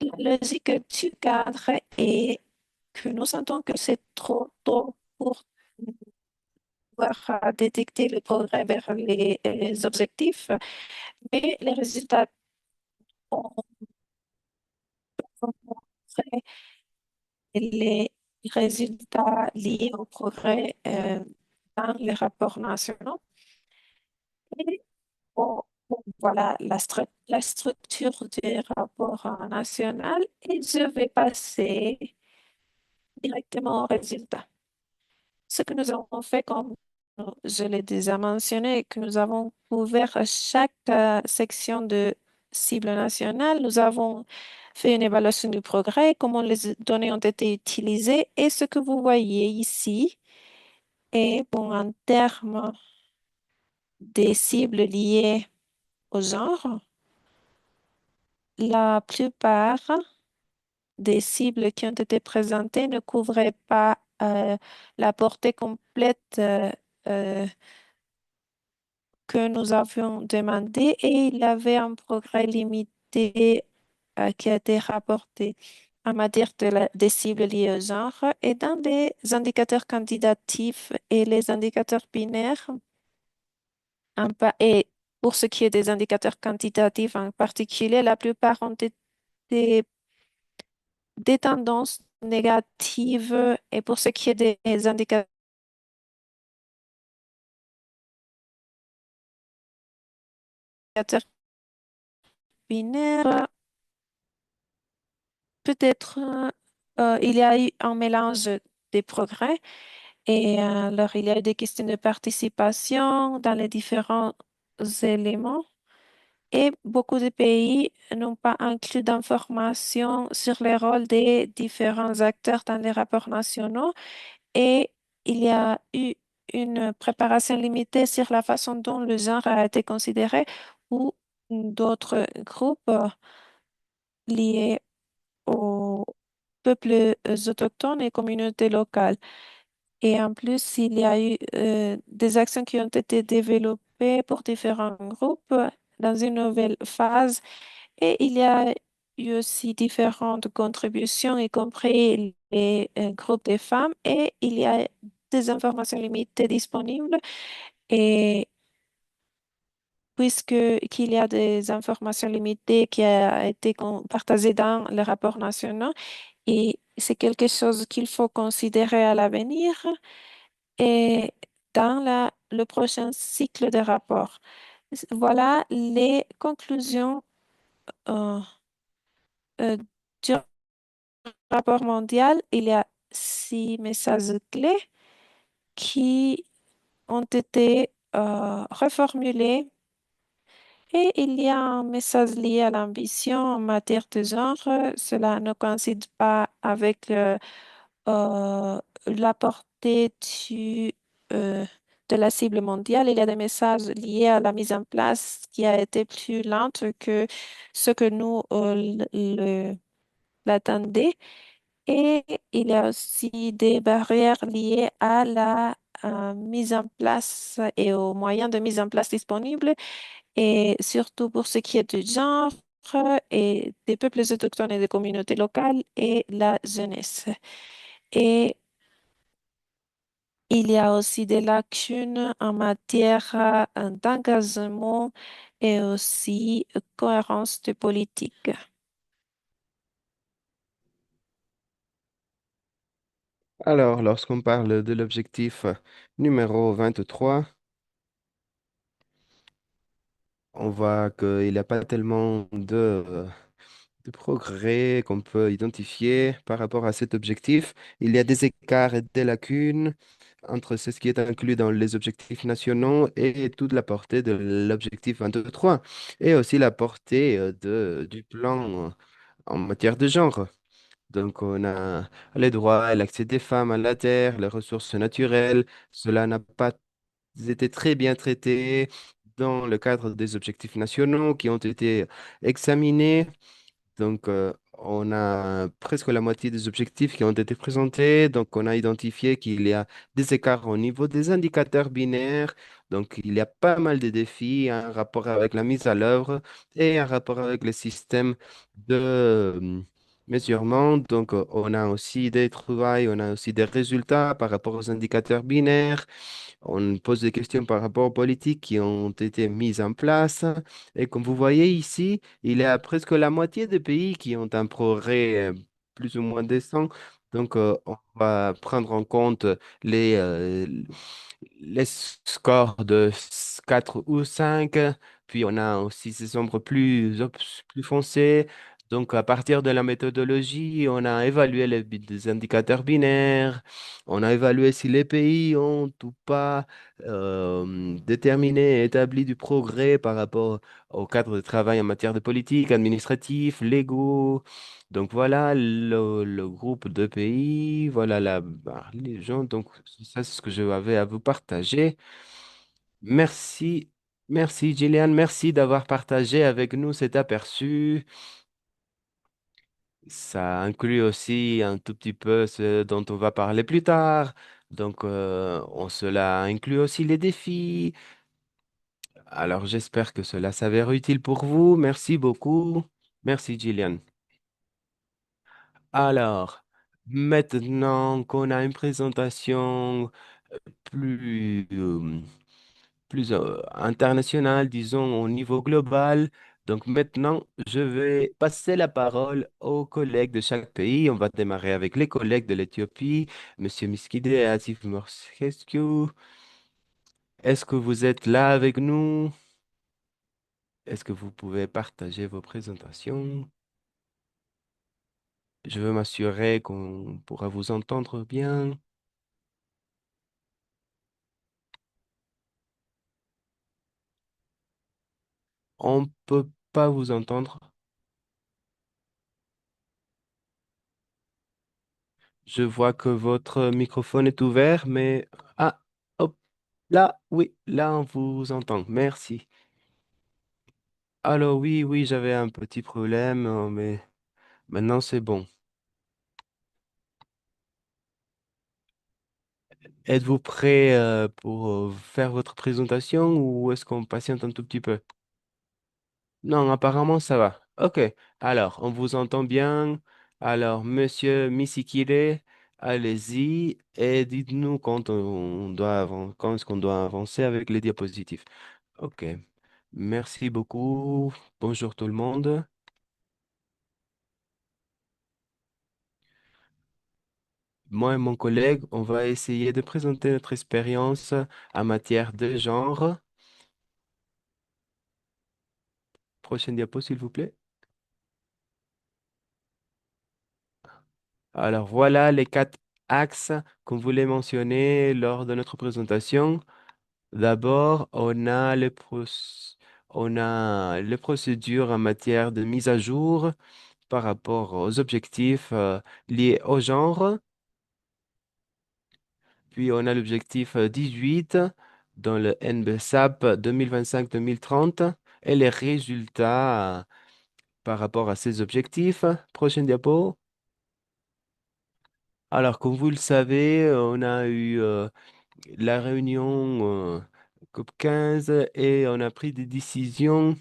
La logique du cadre est que nous sentons que c'est trop tôt pour pouvoir détecter le progrès vers les objectifs, mais les résultats ont montré les résultats liés au progrès dans les rapports nationaux. Et voilà la structure des rapports nationaux et je vais passer directement aux résultats. Ce que nous avons fait, comme je l'ai déjà mentionné, que nous avons couvert chaque section de cible nationale. Nous avons fait une évaluation du progrès, comment les données ont été utilisées et ce que vous voyez ici est bon en termes des cibles liées au genre. La plupart des cibles qui ont été présentées ne couvraient pas la portée complète euh, que nous avions demandé et il y avait un progrès limité qui a été rapporté en matière des cibles liées au genre et dans les indicateurs quantitatifs et les indicateurs binaires. Et pour ce qui est des indicateurs quantitatifs en particulier, la plupart ont été des tendances négatives et pour ce qui est des indicateurs binaires, peut-être il y a eu un mélange des progrès et alors il y a eu des questions de participation dans les différents éléments et beaucoup de pays n'ont pas inclus d'informations sur les rôles des différents acteurs dans les rapports nationaux et il y a eu une préparation limitée sur la façon dont le genre a été considéré ou d'autres groupes liés aux peuples autochtones et communautés locales. Et en plus, il y a eu des actions qui ont été développées pour différents groupes dans une nouvelle phase et il y a eu aussi différentes contributions, y compris les groupes de femmes, et il y a des informations limitées disponibles. Et puisque qu'il y a des informations limitées qui a été partagées dans les rapports nationaux, et c'est quelque chose qu'il faut considérer à l'avenir et dans le prochain cycle de rapports. Voilà les conclusions euh, euh, du rapport mondial. Il y a 6 messages clés qui ont été reformulés. Et il y a un message lié à l'ambition en matière de genre. Cela ne coïncide pas avec la portée euh, de la cible mondiale. Il y a des messages liés à la mise en place qui a été plus lente que ce que nous l'attendions. Et il y a aussi des barrières liées à la mise en place et aux moyens de mise en place disponibles, et surtout pour ce qui est du genre et des peuples autochtones et des communautés locales et la jeunesse. Et il y a aussi des lacunes en matière d'engagement et aussi cohérence de politique. Alors, lorsqu'on parle de l'objectif numéro 23, on voit qu'il n'y a pas tellement de progrès qu'on peut identifier par rapport à cet objectif. Il y a des écarts et des lacunes entre ce qui est inclus dans les objectifs nationaux et toute la portée de l'objectif 23, et aussi la portée du plan en matière de genre. Donc, on a les droits et l'accès des femmes à la terre, les ressources naturelles. Cela n'a pas été très bien traité dans le cadre des objectifs nationaux qui ont été examinés. Donc, on a presque la moitié des objectifs qui ont été présentés. Donc, on a identifié qu'il y a des écarts au niveau des indicateurs binaires. Donc, il y a pas mal de défis, un rapport avec la mise à l'œuvre et un rapport avec le système de mesurement. Donc, on a aussi des trouvailles, on a aussi des résultats par rapport aux indicateurs binaires. On pose des questions par rapport aux politiques qui ont été mises en place. Et comme vous voyez ici, il y a presque la moitié des pays qui ont un progrès plus ou moins décent. Donc, on va prendre en compte les, euh, les scores de 4 ou 5. Puis, on a aussi ces ombres plus foncées. Donc, à partir de la méthodologie, on a évalué les indicateurs binaires. On a évalué si les pays ont ou pas déterminé et établi du progrès par rapport au cadre de travail en matière de politique, administratif, légaux. Donc voilà le groupe de pays, voilà les gens. Donc ça, c'est ce que je avais à vous partager. Merci, merci Gillian, merci d'avoir partagé avec nous cet aperçu. Ça inclut aussi un tout petit peu ce dont on va parler plus tard. Donc, cela inclut aussi les défis. Alors, j'espère que cela s'avère utile pour vous. Merci beaucoup. Merci, Gillian. Alors, maintenant qu'on a une présentation plus, internationale, disons au niveau global, donc maintenant, je vais passer la parole aux collègues de chaque pays. On va démarrer avec les collègues de l'Éthiopie, Monsieur Miskide et Atif Morsescu. Est-ce que vous êtes là avec nous? Est-ce que vous pouvez partager vos présentations? Je veux m'assurer qu'on pourra vous entendre bien. On peut pas vous entendre. Je vois que votre microphone est ouvert, mais... Ah, hop, là, oui, là, on vous entend. Merci. Alors oui, oui, j'avais un petit problème, mais maintenant c'est bon. Êtes-vous prêt pour faire votre présentation ou est-ce qu'on patiente un tout petit peu? Non, apparemment ça va. Ok, alors, on vous entend bien. Alors, Monsieur Misikile, allez-y et dites-nous quand est-ce qu'on doit avancer avec les diapositives. Ok, merci beaucoup. Bonjour tout le monde. Moi et mon collègue, on va essayer de présenter notre expérience en matière de genre. Prochaine diapo, s'il vous plaît. Alors, voilà les quatre axes qu'on voulait mentionner lors de notre présentation. D'abord, on a les procédures en matière de mise à jour par rapport aux objectifs liés au genre. Puis, on a l'objectif 18 dans le NBSAP 2025-2030 et les résultats par rapport à ces objectifs. Prochaine diapo. Alors, comme vous le savez, on a eu la réunion COP 15 et on a pris des décisions.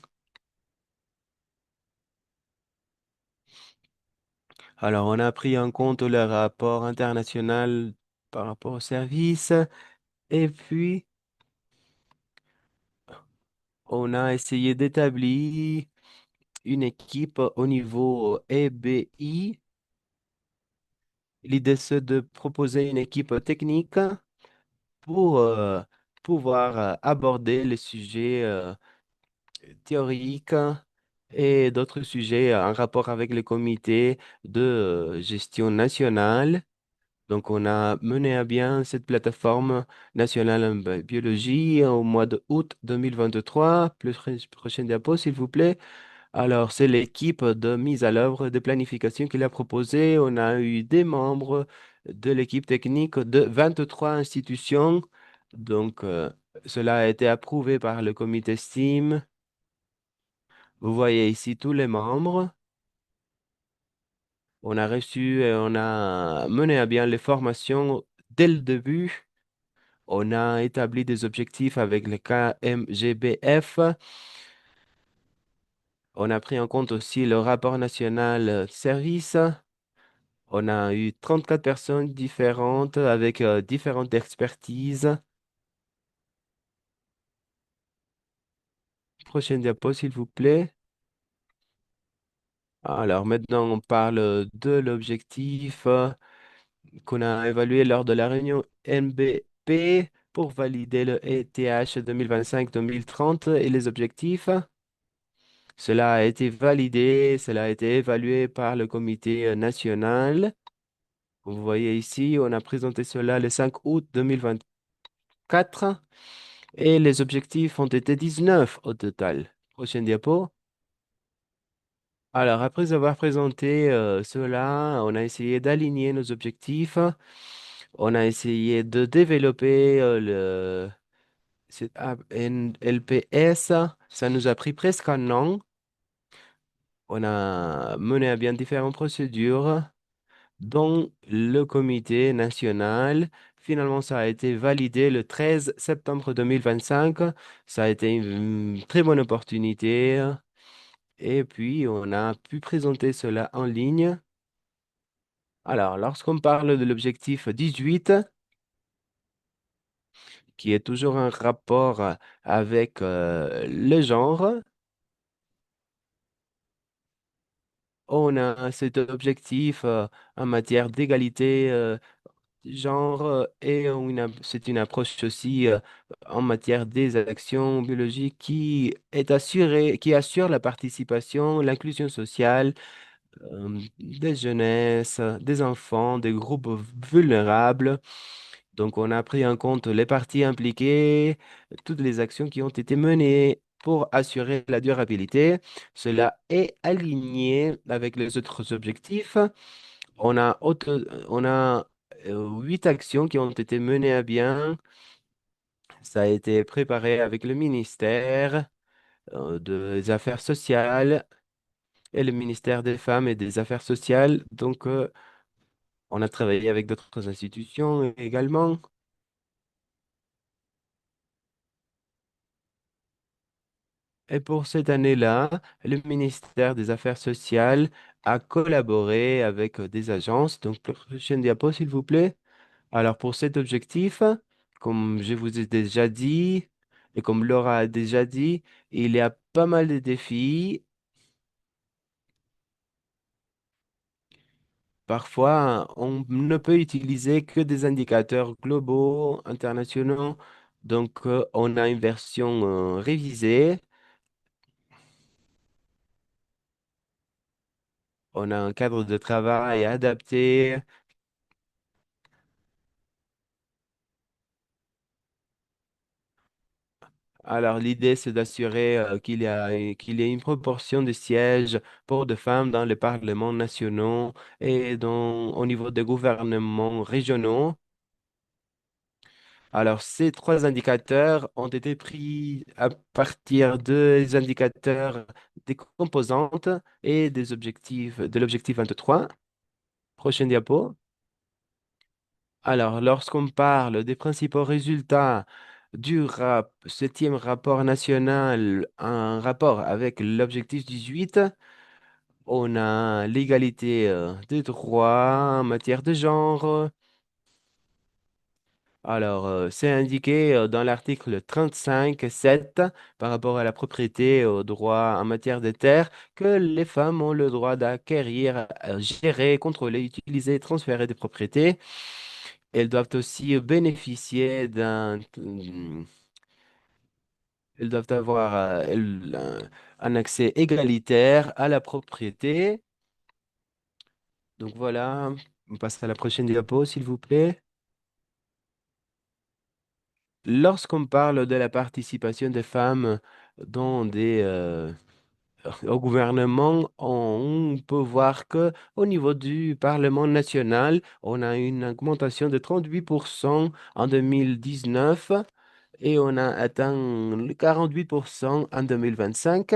Alors, on a pris en compte le rapport international par rapport au service et puis on a essayé d'établir une équipe au niveau EBI. L'idée, c'est de proposer une équipe technique pour pouvoir aborder les sujets théoriques et d'autres sujets en rapport avec le comité de gestion nationale. Donc, on a mené à bien cette plateforme nationale en biologie au mois de août 2023. Prochaine diapo, s'il vous plaît. Alors, c'est l'équipe de mise à l'œuvre de planification qui l'a proposé. On a eu des membres de l'équipe technique de 23 institutions. Donc, cela a été approuvé par le comité STEAM. Vous voyez ici tous les membres. On a reçu et on a mené à bien les formations dès le début. On a établi des objectifs avec le KMGBF. On a pris en compte aussi le rapport national service. On a eu 34 personnes différentes avec différentes expertises. Prochaine diapo, s'il vous plaît. Alors maintenant, on parle de l'objectif qu'on a évalué lors de la réunion NBP pour valider le ETH 2025-2030 et les objectifs. Cela a été validé, cela a été évalué par le comité national. Vous voyez ici, on a présenté cela le 5 août 2024 et les objectifs ont été 19 au total. Prochaine diapo. Alors, après avoir présenté cela, on a essayé d'aligner nos objectifs. On a essayé de développer cette app LPS. Ça nous a pris presque un an. On a mené à bien différentes procédures, dont le comité national. Finalement, ça a été validé le 13 septembre 2025. Ça a été une très bonne opportunité. Et puis, on a pu présenter cela en ligne. Alors, lorsqu'on parle de l'objectif 18, qui est toujours un rapport avec le genre, on a cet objectif en matière d'égalité genre et c'est une approche aussi en matière des actions biologiques qui assure la participation, l'inclusion sociale des jeunesses, des enfants, des groupes vulnérables. Donc, on a pris en compte les parties impliquées, toutes les actions qui ont été menées pour assurer la durabilité. Cela est aligné avec les autres objectifs. On a 8 actions qui ont été menées à bien. Ça a été préparé avec le ministère des Affaires sociales et le ministère des Femmes et des Affaires sociales. Donc, on a travaillé avec d'autres institutions également. Et pour cette année-là, le ministère des Affaires sociales a collaboré avec des agences. Donc, prochaine diapo, s'il vous plaît. Alors, pour cet objectif, comme je vous ai déjà dit, et comme Laura a déjà dit, il y a pas mal de défis. Parfois, on ne peut utiliser que des indicateurs globaux, internationaux. Donc, on a une version révisée. On a un cadre de travail adapté. Alors, l'idée, c'est d'assurer qu'il y ait une proportion de sièges pour des femmes dans les parlements nationaux et au niveau des gouvernements régionaux. Alors, ces trois indicateurs ont été pris à partir des indicateurs des composantes et des objectifs, de l'objectif 23. Prochaine diapo. Alors, lorsqu'on parle des principaux résultats du septième rapport national, un rapport avec l'objectif 18, on a l'égalité des droits en matière de genre. Alors, c'est indiqué dans l'article 35.7 par rapport à la propriété, aux droits en matière de terre, que les femmes ont le droit d'acquérir, gérer, contrôler, utiliser, transférer des propriétés. Elles doivent aussi bénéficier elles doivent avoir un accès égalitaire à la propriété. Donc voilà, on passe à la prochaine diapo, s'il vous plaît. Lorsqu'on parle de la participation des femmes dans au gouvernement, on peut voir que au niveau du Parlement national, on a une augmentation de 38% en 2019 et on a atteint le 48% en 2025.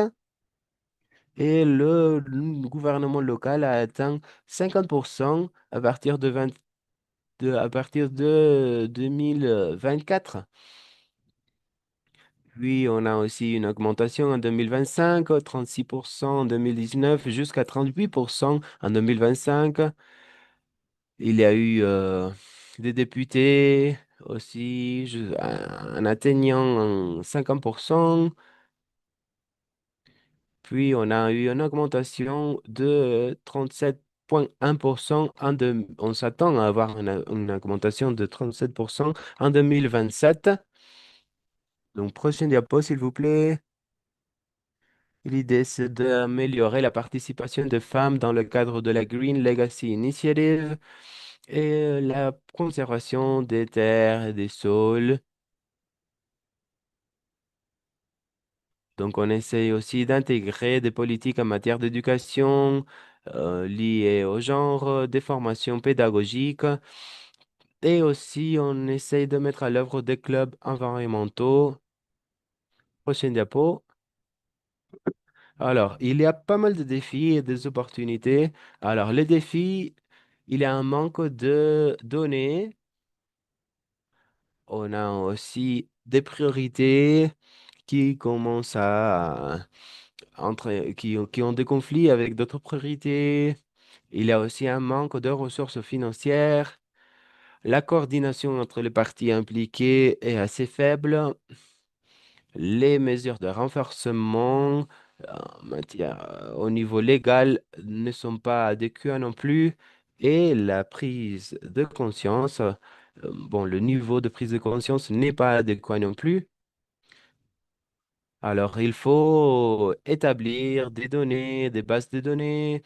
Et le gouvernement local a atteint 50% à partir de 2024. Puis, on a aussi une augmentation en 2025, 36% en 2019 jusqu'à 38% en 2025. Il y a eu des députés aussi en atteignant 50%. Puis, on a eu une augmentation de 37,1% on s'attend à avoir une augmentation de 37% en 2027. Donc, prochaine diapo, s'il vous plaît. L'idée, c'est d'améliorer la participation des femmes dans le cadre de la Green Legacy Initiative et la conservation des terres et des sols. Donc, on essaye aussi d'intégrer des politiques en matière d'éducation liées au genre, des formations pédagogiques et aussi on essaye de mettre à l'œuvre des clubs environnementaux. Prochaine diapo. Alors, il y a pas mal de défis et des opportunités. Alors, les défis, il y a un manque de données. On a aussi des priorités qui commencent qui ont des conflits avec d'autres priorités. Il y a aussi un manque de ressources financières. La coordination entre les parties impliquées est assez faible. Les mesures de renforcement au niveau légal ne sont pas adéquates non plus. Et la prise de conscience, bon, le niveau de prise de conscience n'est pas adéquat non plus. Alors, il faut établir des données, des bases de données,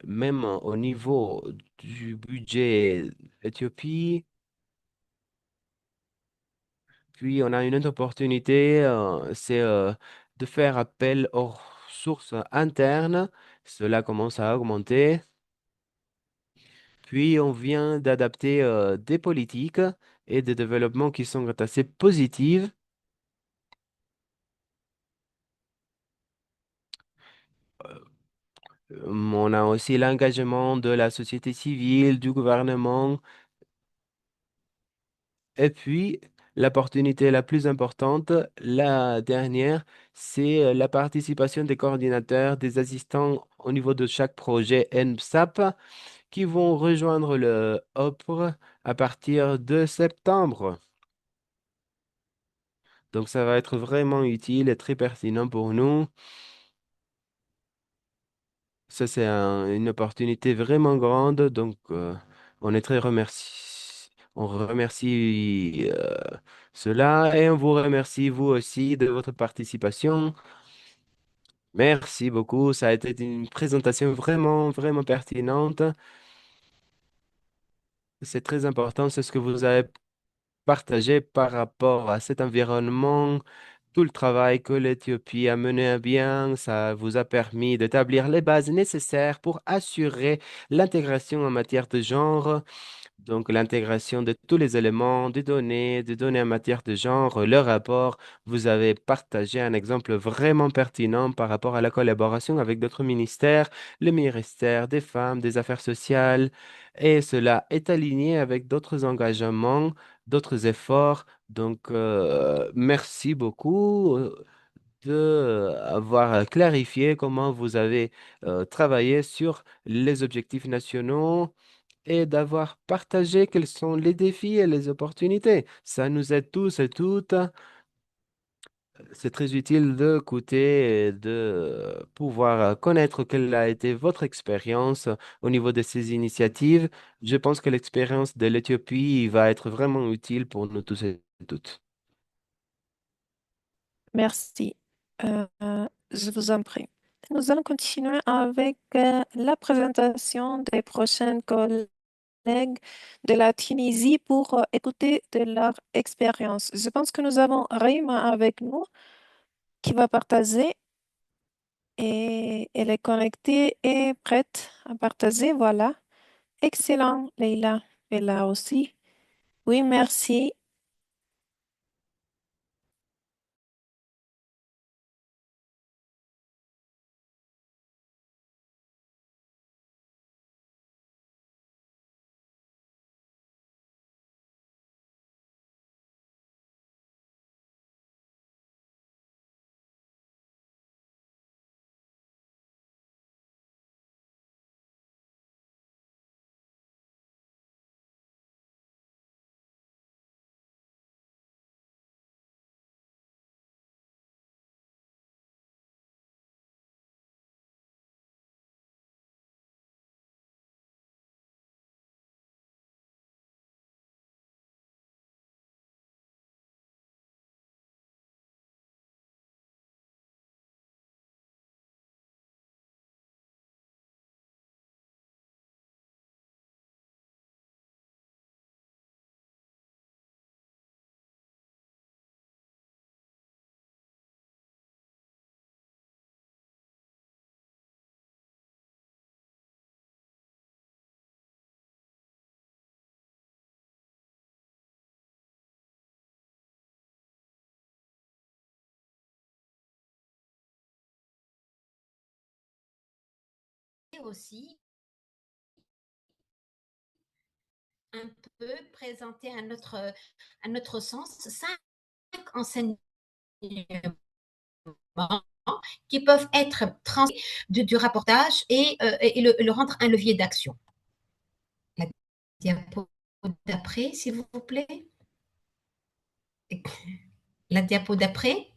même au niveau du budget Éthiopie. Puis, on a une autre opportunité, c'est de faire appel aux sources internes. Cela commence à augmenter. Puis, on vient d'adapter des politiques et des développements qui sont assez positifs. On a aussi l'engagement de la société civile, du gouvernement. Et puis, l'opportunité la plus importante, la dernière, c'est la participation des coordinateurs, des assistants au niveau de chaque projet NSAP qui vont rejoindre le OPRE à partir de septembre. Donc, ça va être vraiment utile et très pertinent pour nous. Ça, c'est une opportunité vraiment grande. Donc, on est très remercie. On remercie cela et on vous remercie, vous aussi, de votre participation. Merci beaucoup. Ça a été une présentation vraiment, vraiment pertinente. C'est très important, c'est ce que vous avez partagé par rapport à cet environnement. Tout le travail que l'Éthiopie a mené à bien, ça vous a permis d'établir les bases nécessaires pour assurer l'intégration en matière de genre. Donc, l'intégration de tous les éléments, des données en matière de genre, le rapport, vous avez partagé un exemple vraiment pertinent par rapport à la collaboration avec d'autres ministères, le ministère des Femmes, des Affaires sociales, et cela est aligné avec d'autres engagements, d'autres efforts. Donc, merci beaucoup de avoir clarifié comment vous avez travaillé sur les objectifs nationaux et d'avoir partagé quels sont les défis et les opportunités. Ça nous aide tous et toutes. C'est très utile d'écouter et de pouvoir connaître quelle a été votre expérience au niveau de ces initiatives. Je pense que l'expérience de l'Éthiopie va être vraiment utile pour nous tous et toutes. Merci. Je vous en prie. Nous allons continuer avec la présentation des prochains collègues de la Tunisie pour écouter de leur expérience. Je pense que nous avons Rima avec nous qui va partager et elle est connectée et prête à partager. Voilà. Excellent, Leïla est là aussi. Oui, merci. Aussi un peu présenter à notre sens 5 enseignements qui peuvent être transmis du rapportage et le rendre un levier d'action. La diapo d'après, s'il vous plaît. La diapo d'après.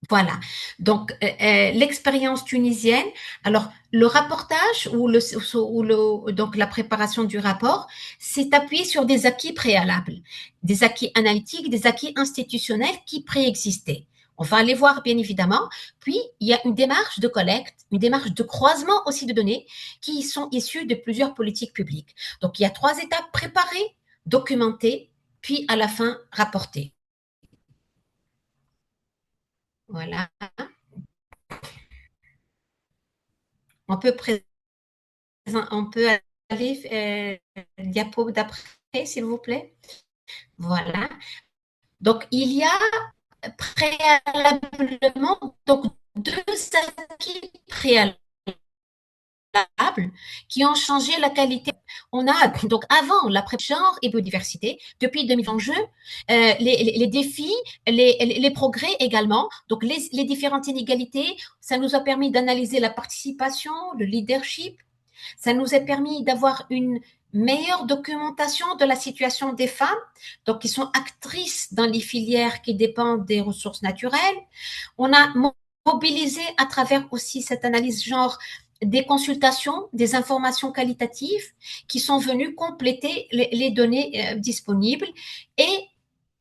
Voilà. Donc, l'expérience tunisienne. Alors, le rapportage donc la préparation du rapport s'est appuyé sur des acquis préalables, des acquis analytiques, des acquis institutionnels qui préexistaient. On va aller voir, bien évidemment. Puis, il y a une démarche de collecte, une démarche de croisement aussi de données qui sont issues de plusieurs politiques publiques. Donc, il y a 3 étapes: préparer, documenter, puis à la fin, rapporter. Voilà. On peut aller diapo d'après, s'il vous plaît. Voilà. Donc, il y a préalablement donc 2 acquis préalables qui ont changé la qualité. on a donc avant la genre et biodiversité, depuis 2020 les défis, les progrès également. Donc les différentes inégalités, ça nous a permis d'analyser la participation, le leadership. Ça nous a permis d'avoir une meilleure documentation de la situation des femmes, donc qui sont actrices dans les filières qui dépendent des ressources naturelles. On a mobilisé à travers aussi cette analyse genre des consultations, des informations qualitatives qui sont venues compléter les données disponibles et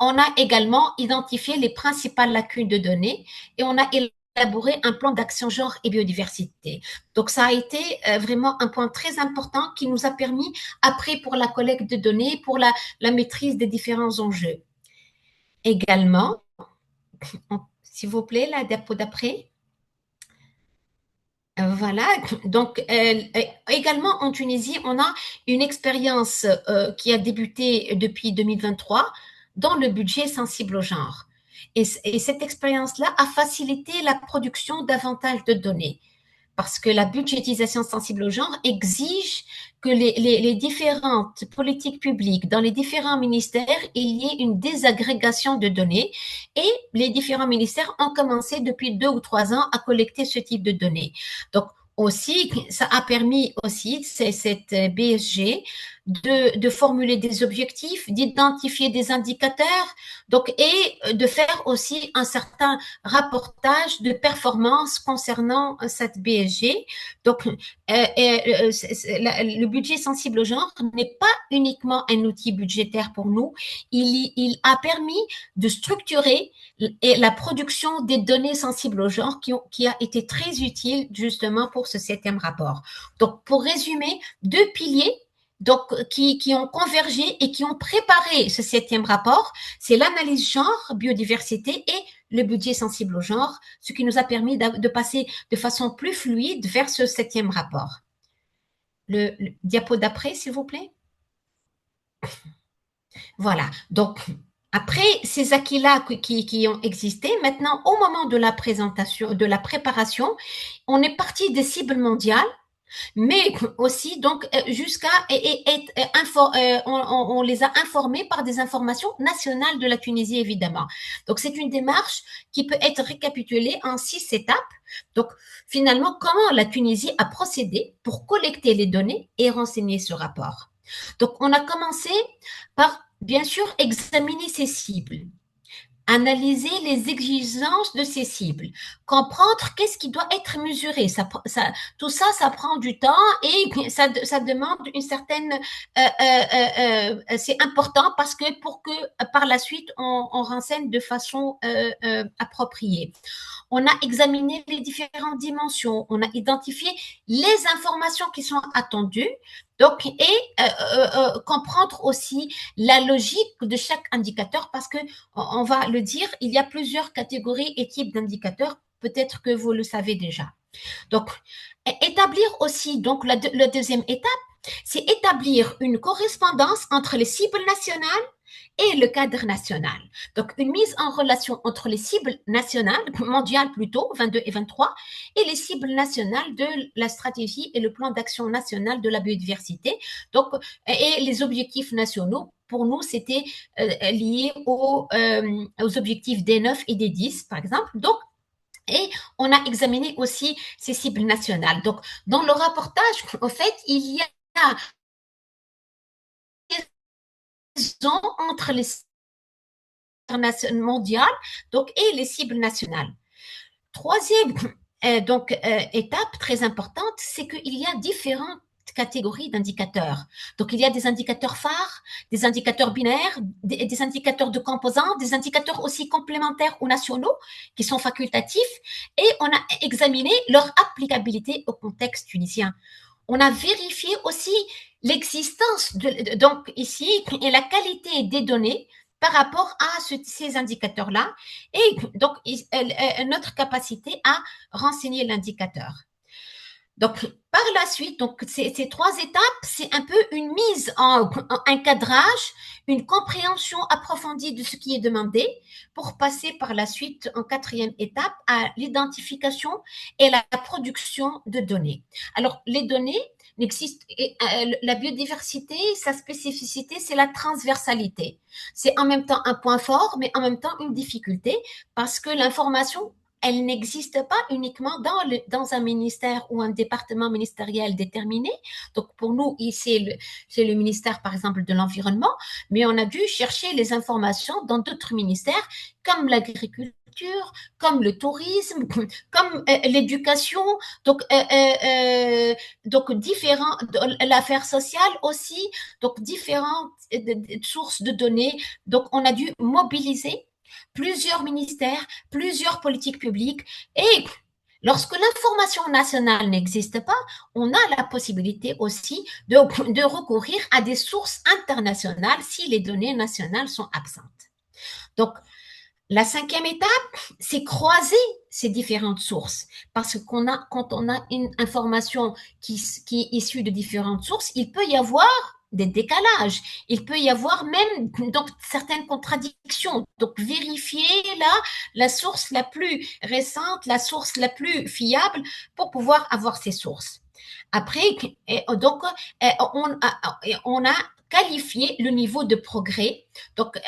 on a également identifié les principales lacunes de données et on a élaboré un plan d'action genre et biodiversité. Donc, ça a été vraiment un point très important qui nous a permis, après, pour la collecte de données, pour la maîtrise des différents enjeux. Également, s'il vous plaît, la diapo d'après. Voilà, donc également en Tunisie, on a une expérience qui a débuté depuis 2023 dans le budget sensible au genre. Et cette expérience-là a facilité la production davantage de données parce que la budgétisation sensible au genre exige que les différentes politiques publiques dans les différents ministères, il y ait une désagrégation de données et les différents ministères ont commencé depuis 2 ou 3 ans à collecter ce type de données. Donc, aussi, ça a permis aussi, cette BSG, de formuler des objectifs, d'identifier des indicateurs, donc, et de faire aussi un certain rapportage de performance concernant cette BSG. Donc, le budget sensible au genre n'est pas uniquement un outil budgétaire pour nous, il a permis de structurer la production des données sensibles au genre qui a été très utile justement pour ce 7e rapport. Donc, pour résumer, 2 piliers donc, qui ont convergé et qui ont préparé ce 7e rapport, c'est l'analyse genre, biodiversité et le budget sensible au genre, ce qui nous a permis de passer de façon plus fluide vers ce 7e rapport. Le diapo d'après, s'il vous plaît. Voilà, donc après ces acquis-là qui ont existé, maintenant au moment de la présentation, de la préparation, on est parti des cibles mondiales, mais aussi donc jusqu'à on les a informés par des informations nationales de la Tunisie évidemment. Donc c'est une démarche qui peut être récapitulée en 6 étapes. Donc finalement comment la Tunisie a procédé pour collecter les données et renseigner ce rapport. Donc on a commencé par bien sûr examiner ces cibles. Analyser les exigences de ces cibles, comprendre qu'est-ce qui doit être mesuré. Tout ça, ça prend du temps et ça demande une certaine... c'est important parce que pour que par la suite, on renseigne de façon appropriée. On a examiné les différentes dimensions, on a identifié les informations qui sont attendues, donc, et comprendre aussi la logique de chaque indicateur parce que on va le dire, il y a plusieurs catégories et types d'indicateurs, peut-être que vous le savez déjà. Donc, établir aussi, donc la 2e étape, c'est établir une correspondance entre les cibles nationales et le cadre national. Donc, une mise en relation entre les cibles nationales, mondiales plutôt, 22 et 23, et les cibles nationales de la stratégie et le plan d'action national de la biodiversité. Donc, et les objectifs nationaux, pour nous, c'était lié aux objectifs des 9 et des 10, par exemple. Donc, et on a examiné aussi ces cibles nationales. Donc, dans le rapportage, en fait, il y a entre les cibles mondiales donc, et les cibles nationales. 3e étape très importante, c'est qu'il y a différentes catégories d'indicateurs. Donc, il y a des indicateurs phares, des indicateurs binaires, des indicateurs de composants, des indicateurs aussi complémentaires ou nationaux qui sont facultatifs et on a examiné leur applicabilité au contexte tunisien. On a vérifié aussi l'existence, donc ici, et la qualité des données par rapport à ces indicateurs-là et donc notre capacité à renseigner l'indicateur. Donc, par la suite, donc ces 3 étapes, c'est un peu une mise en un cadrage, une compréhension approfondie de ce qui est demandé pour passer par la suite en 4e étape à l'identification et la production de données. Alors, les données n'existent, la biodiversité, sa spécificité, c'est la transversalité. C'est en même temps un point fort, mais en même temps une difficulté parce que l'information elle n'existe pas uniquement dans un ministère ou un département ministériel déterminé. Donc, pour nous, ici, c'est le ministère, par exemple, de l'Environnement, mais on a dû chercher les informations dans d'autres ministères, comme l'agriculture, comme le tourisme, comme l'éducation, donc différents, l'affaire sociale aussi, donc différentes sources de données. Donc, on a dû mobiliser plusieurs ministères, plusieurs politiques publiques et lorsque l'information nationale n'existe pas, on a la possibilité aussi de recourir à des sources internationales si les données nationales sont absentes. Donc, la 5e étape, c'est croiser ces différentes sources parce qu'on a, quand on a une information qui est issue de différentes sources, il peut y avoir des décalages. Il peut y avoir même donc certaines contradictions. Donc vérifier la source la plus récente, la source la plus fiable pour pouvoir avoir ces sources. Après, donc on a qualifié le niveau de progrès donc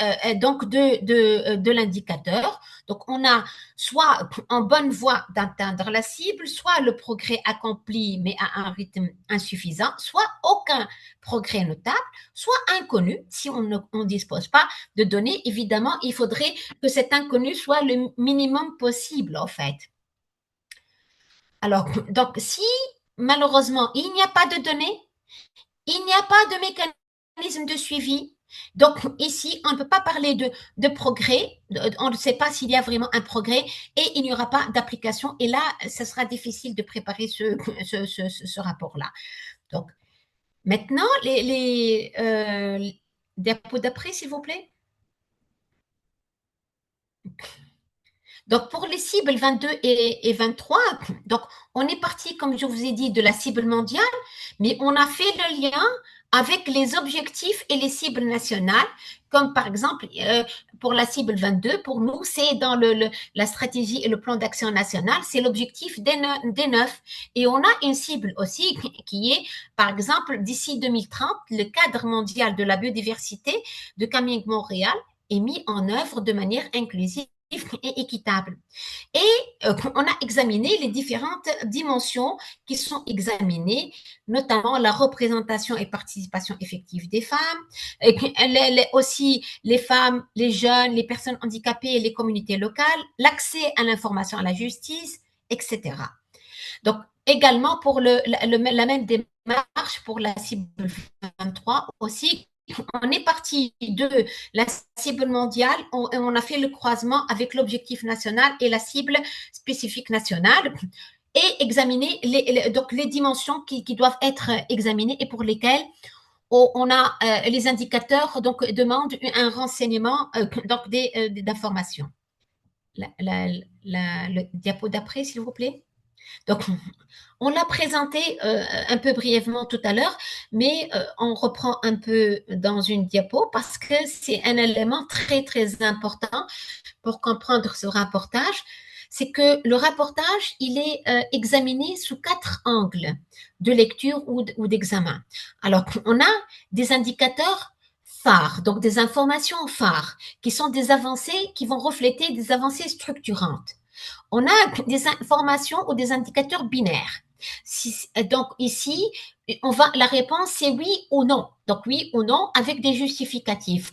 de l'indicateur. Donc on a soit en bonne voie d'atteindre la cible, soit le progrès accompli mais à un rythme insuffisant, soit aucun progrès notable, soit inconnu. Si on ne dispose pas de données, évidemment, il faudrait que cet inconnu soit le minimum possible, en fait. Alors, donc, si malheureusement, il n'y a pas de données, il n'y a pas de mécanisme de suivi. Donc, ici, on ne peut pas parler de progrès. On ne sait pas s'il y a vraiment un progrès et il n'y aura pas d'application. Et là, ce sera difficile de préparer ce rapport-là. Donc, maintenant, les diapos d'après, s'il vous plaît. Donc, pour les cibles 22 et 23, donc, on est parti, comme je vous ai dit, de la cible mondiale, mais on a fait le lien avec les objectifs et les cibles nationales, comme par exemple, pour la cible 22, pour nous, c'est dans la stratégie et le plan d'action national, c'est l'objectif des 9. Et on a une cible aussi qui est, par exemple, d'ici 2030, le cadre mondial de la biodiversité de Camille Montréal est mis en œuvre de manière inclusive et équitable. Et on a examiné les différentes dimensions qui sont examinées, notamment la représentation et participation effective des femmes, et aussi les femmes, les jeunes, les personnes handicapées et les communautés locales, l'accès à l'information, à la justice, etc. Donc, également pour la même démarche pour la cible 23 aussi, on est parti de la cible mondiale, on a fait le croisement avec l'objectif national et la cible spécifique nationale et examiner donc les dimensions qui doivent être examinées et pour lesquelles on a les indicateurs donc demandent un renseignement donc d'informations. Le diapo d'après, s'il vous plaît. Donc, on l'a présenté un peu brièvement tout à l'heure, mais on reprend un peu dans une diapo parce que c'est un élément très, très important pour comprendre ce rapportage. C'est que le rapportage, il est examiné sous 4 angles de lecture ou d'examen. Alors, on a des indicateurs phares, donc des informations phares, qui sont des avancées qui vont refléter des avancées structurantes. On a des informations ou des indicateurs binaires. Donc ici, la réponse c'est oui ou non. Donc oui ou non avec des justificatifs.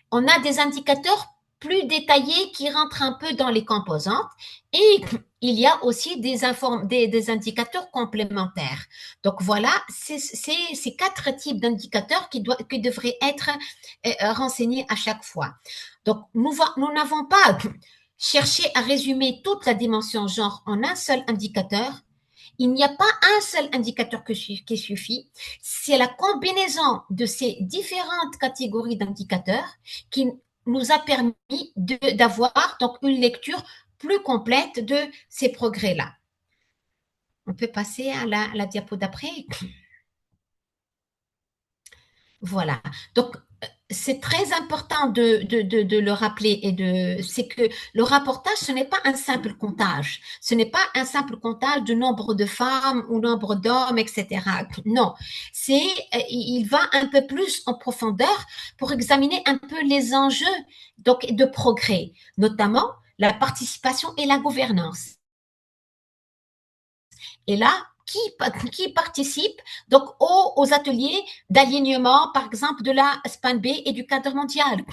On a des indicateurs plus détaillés qui rentrent un peu dans les composantes et il y a aussi des indicateurs complémentaires. Donc voilà, c'est ces 4 types d'indicateurs qui devraient être renseignés à chaque fois. Donc nous n'avons pas cherché à résumer toute la dimension genre en un seul indicateur. Il n'y a pas un seul indicateur qui suffit. C'est la combinaison de ces différentes catégories d'indicateurs qui nous a permis d'avoir donc une lecture plus complète de ces progrès-là. On peut passer à la diapo d'après. Voilà. Donc, c'est très important de le rappeler c'est que le rapportage, ce n'est pas un simple comptage. Ce n'est pas un simple comptage du nombre de femmes ou nombre d'hommes, etc. Non. Il va un peu plus en profondeur pour examiner un peu les enjeux, donc, de progrès, notamment la participation et la gouvernance. Et là, qui participe donc aux ateliers d'alignement, par exemple, de la SPAN-B et du cadre mondial.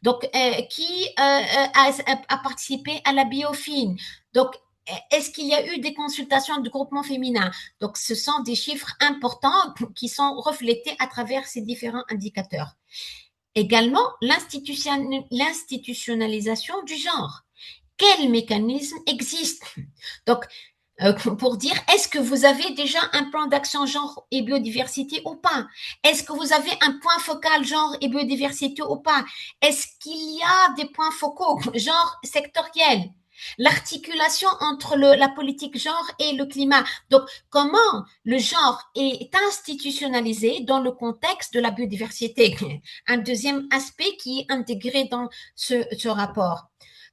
Donc, qui a participé à la biofine. Donc, est-ce qu'il y a eu des consultations de groupements féminins? Donc, ce sont des chiffres importants qui sont reflétés à travers ces différents indicateurs. Également, l'institutionnalisation du genre. Quel mécanisme existe? Donc, pour dire, est-ce que vous avez déjà un plan d'action genre et biodiversité ou pas? Est-ce que vous avez un point focal genre et biodiversité ou pas? Est-ce qu'il y a des points focaux genre sectoriels? L'articulation entre la politique genre et le climat. Donc, comment le genre est institutionnalisé dans le contexte de la biodiversité? Un deuxième aspect qui est intégré dans ce rapport.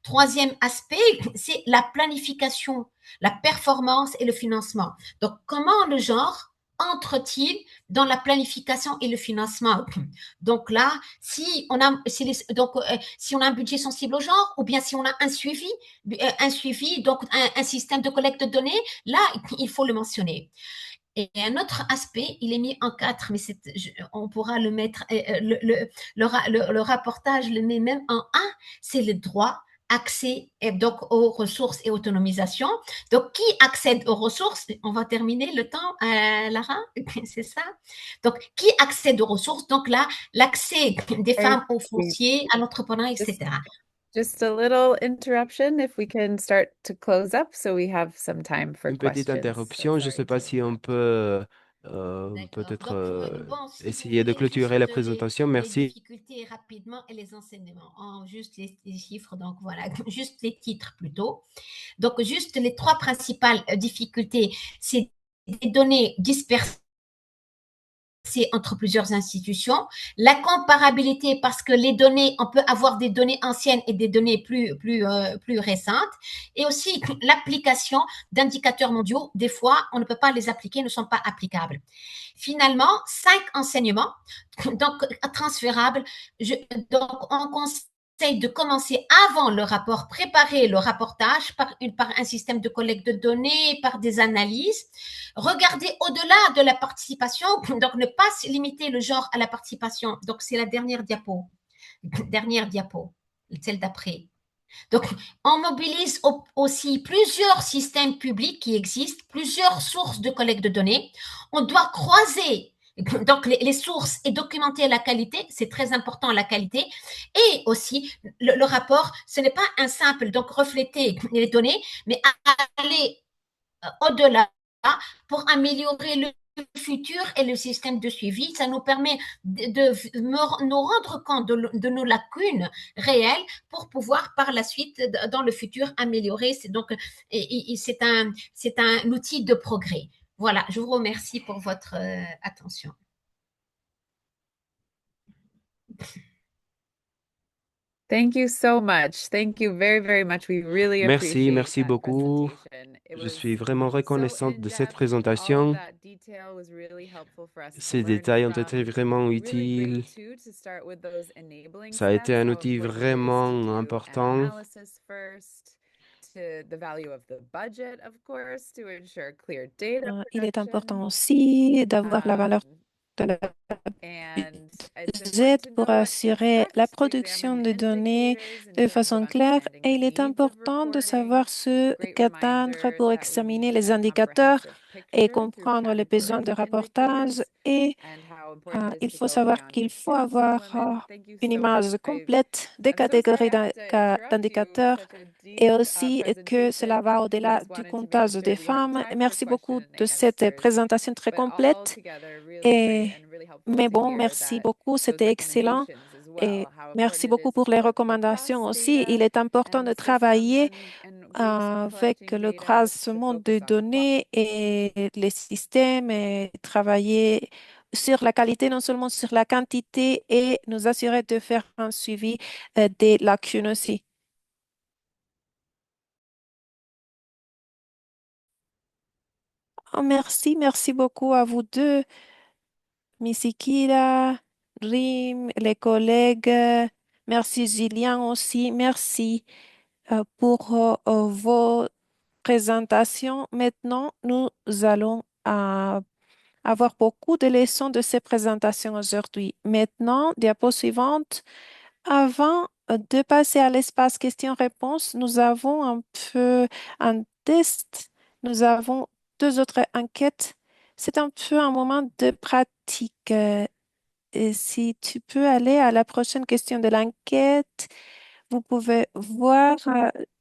Troisième aspect, c'est la planification, la performance et le financement. Donc, comment le genre entre-t-il dans la planification et le financement? Donc là, si on a un budget sensible au genre, ou bien si on a un suivi, donc un système de collecte de données, là, il faut le mentionner. Et un autre aspect, il est mis en 4, mais on pourra le mettre, le rapportage le met même en 1, c'est le droit accès donc aux ressources et autonomisation. Donc, qui accède aux ressources? On va terminer le temps, Lara, c'est ça? Donc, qui accède aux ressources? Donc là, l'accès des femmes au foncier, à l'entrepreneuriat, etc. Just a little interruption if we can start to close up so we have some time for Une petite questions. interruption, je ne sais pas si on peut peut-être Si vous essayer de voulez, clôturer la juste présentation. les Merci. difficultés rapidement et les enseignements, juste les chiffres, donc voilà, juste les titres plutôt. Donc, juste les 3 principales difficultés, c'est des données dispersées entre plusieurs institutions, la comparabilité parce que les données, on peut avoir des données anciennes et des données plus récentes, et aussi l'application d'indicateurs mondiaux. Des fois, on ne peut pas les appliquer, ne sont pas applicables. Finalement, 5 enseignements, donc transférables. Donc, on conseille de commencer avant le rapport, préparer le rapportage par un système de collecte de données, par des analyses, regarder au-delà de la participation, donc ne pas limiter le genre à la participation. Donc, c'est la dernière diapo, celle d'après. Donc, on mobilise aussi plusieurs systèmes publics qui existent, plusieurs sources de collecte de données. On doit croiser donc les sources et documenter la qualité, c'est très important la qualité. Et aussi, le rapport, ce n'est pas un simple, donc refléter les données, mais aller au-delà pour améliorer le futur et le système de suivi. Ça nous permet de nous rendre compte de nos lacunes réelles pour pouvoir par la suite, dans le futur, améliorer. Donc, c'est un outil de progrès. Voilà, je vous remercie pour votre attention. Thank you so much. Thank you very, very much. We really appreciate Merci that beaucoup. presentation. It Je was suis vraiment so reconnaissante de cette in-depth. All of présentation. that detail was really helpful for us to Ces learn détails ont from. été vraiment Really utiles. great too to start with those enabling Ça a été steps, un how outil important it is to vraiment do an important. analysis first, to the value of the budget, of course, to ensure clear data Il est production. important aussi d'avoir la valeur de la And it's budget important to pour know what to assurer expect, la to production examine de données indicators in de terms of façon claire understanding et the il est needs of important de reporting. savoir ce Great qu'atteindre reminder pour that we examiner need to les have indicateurs comprehensive et picture through comprendre les besoins de categories of rapportage indicators et and how important it il is to faut go savoir beyond qu'il faut just avoir women. Thank you une so much. image complète des I'm so sorry catégories I have to interrupt you. d'indicateurs Such a et deep aussi que cela presentation. va I au-delà just du wanted to make comptage sure des we have femmes. time for Merci beaucoup question de and cette answers. présentation très But all complète. together, really Et, great and really helpful mais to bon, hear merci that beaucoup, those c'était excellent. recommendations as Et well, how merci important it beaucoup is to pour les collect recommandations robust aussi. data Il est important and de systems travailler and avec le croisement de données et les systèmes et travailler sur la qualité, non seulement sur la quantité et nous assurer de faire un suivi des lacunes aussi. Oh, merci beaucoup à vous deux, Missikira, Rim, les collègues. Merci Gillian aussi. Merci pour vos présentations. Maintenant, nous allons avoir beaucoup de leçons de ces présentations aujourd'hui. Maintenant, diapo suivante. Avant de passer à l'espace questions-réponses, nous avons un peu un test. Nous avons deux autres enquêtes. C'est un peu un moment de pratique. Et si tu peux aller à la prochaine question de l'enquête, vous pouvez voir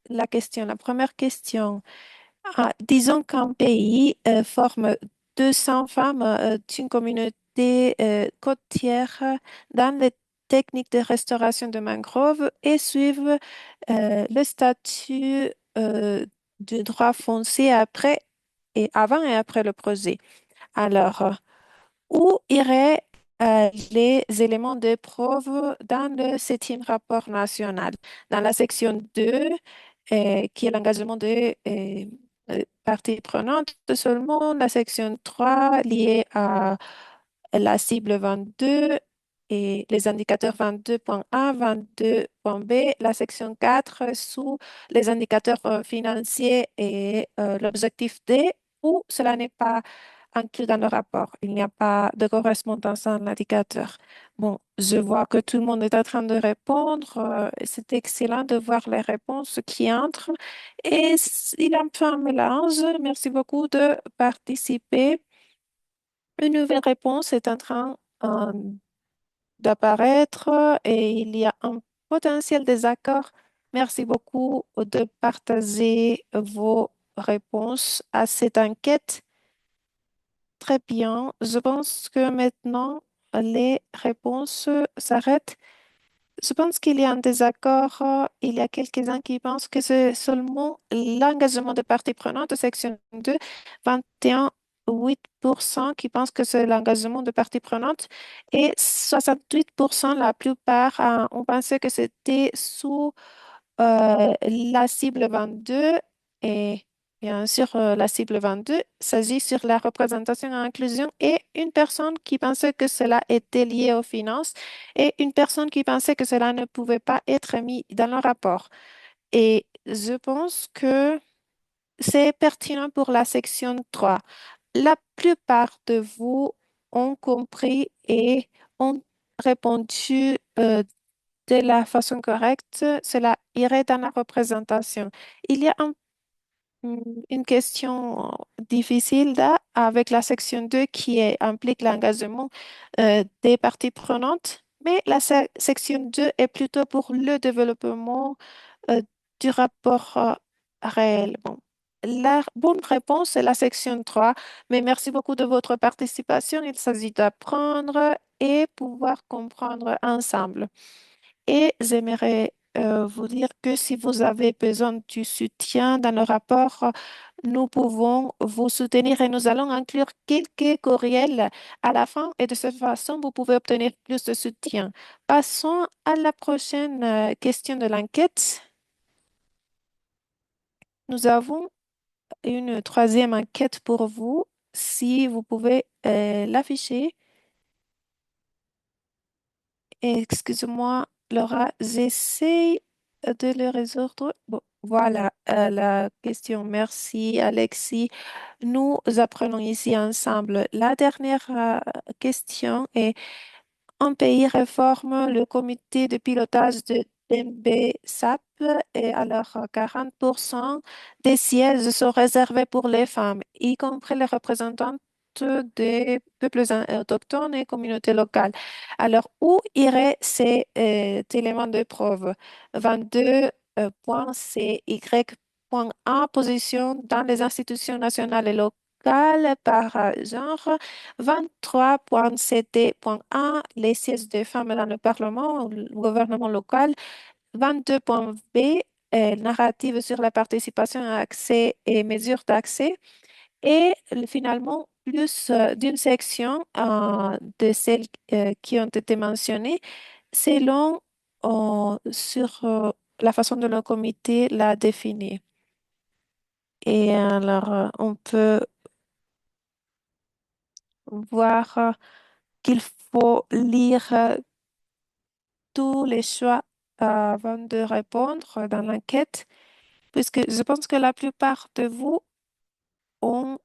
la question. La première question. Disons qu'un pays forme 200 femmes d'une communauté côtière dans les techniques de restauration de mangroves et suivent le statut du droit foncier après et avant et après le projet. Alors, où iraient les éléments de preuve dans le septième rapport national? Dans la section 2, qui est l'engagement des parties prenantes seulement, la section 3 liée à la cible 22 et les indicateurs 22.1, 22.b, la section 4 sous les indicateurs financiers et l'objectif D, où cela n'est pas inclus dans le rapport. Il n'y a pas de correspondance en indicateur. Bon, je vois que tout le monde est en train de répondre. C'est excellent de voir les réponses qui entrent. Et il y a un peu un mélange. Merci beaucoup de participer. Une nouvelle réponse est en train d'apparaître et il y a un potentiel désaccord. Merci beaucoup de partager vos réponses à cette enquête. Très bien. Je pense que maintenant, les réponses s'arrêtent. Je pense qu'il y a un désaccord. Il y a quelques-uns qui pensent que c'est seulement l'engagement de parties prenantes de section 2, 21,8% qui pensent que c'est l'engagement de parties prenantes et 68%, la plupart, ont pensé que c'était sous la cible 22 et bien sûr, la cible 22 s'agit sur la représentation et inclusion et une personne qui pensait que cela était lié aux finances et une personne qui pensait que cela ne pouvait pas être mis dans le rapport. Et je pense que c'est pertinent pour la section 3. La plupart de vous ont compris et ont répondu de la façon correcte. Cela irait dans la représentation. Il y a une question difficile là, avec la section 2 qui implique l'engagement des parties prenantes, mais la section 2 est plutôt pour le développement euh, du rapport réel. Bon. La bonne réponse est la section 3, mais merci beaucoup de votre participation. Il s'agit d'apprendre et pouvoir comprendre ensemble. Et j'aimerais vous dire que si vous avez besoin du soutien dans le rapport, nous pouvons vous soutenir et nous allons inclure quelques courriels à la fin et de cette façon, vous pouvez obtenir plus de soutien. Passons à la prochaine question de l'enquête. Nous avons une troisième enquête pour vous. Si vous pouvez l'afficher. Excusez-moi, Laura, j'essaie de le résoudre. Bon, voilà la question. Merci, Alexis. Nous apprenons ici ensemble. La dernière question est un pays réforme le comité de pilotage de DMB-SAP et alors 40% des sièges sont réservés pour les femmes, y compris les représentantes des peuples autochtones et communautés locales. Alors, où iraient ces éléments de preuve? 22 points CY.1 position dans les institutions nationales et locales par genre. 23.CT.1 les sièges des femmes dans le Parlement ou le gouvernement local. 22.B narrative sur la participation à accès et mesures d'accès. Et finalement, plus d'une section de celles qui ont été mentionnées selon sur la façon dont le comité l'a défini. Et alors, on peut voir qu'il faut lire tous les choix avant de répondre dans l'enquête, puisque je pense que la plupart de vous ont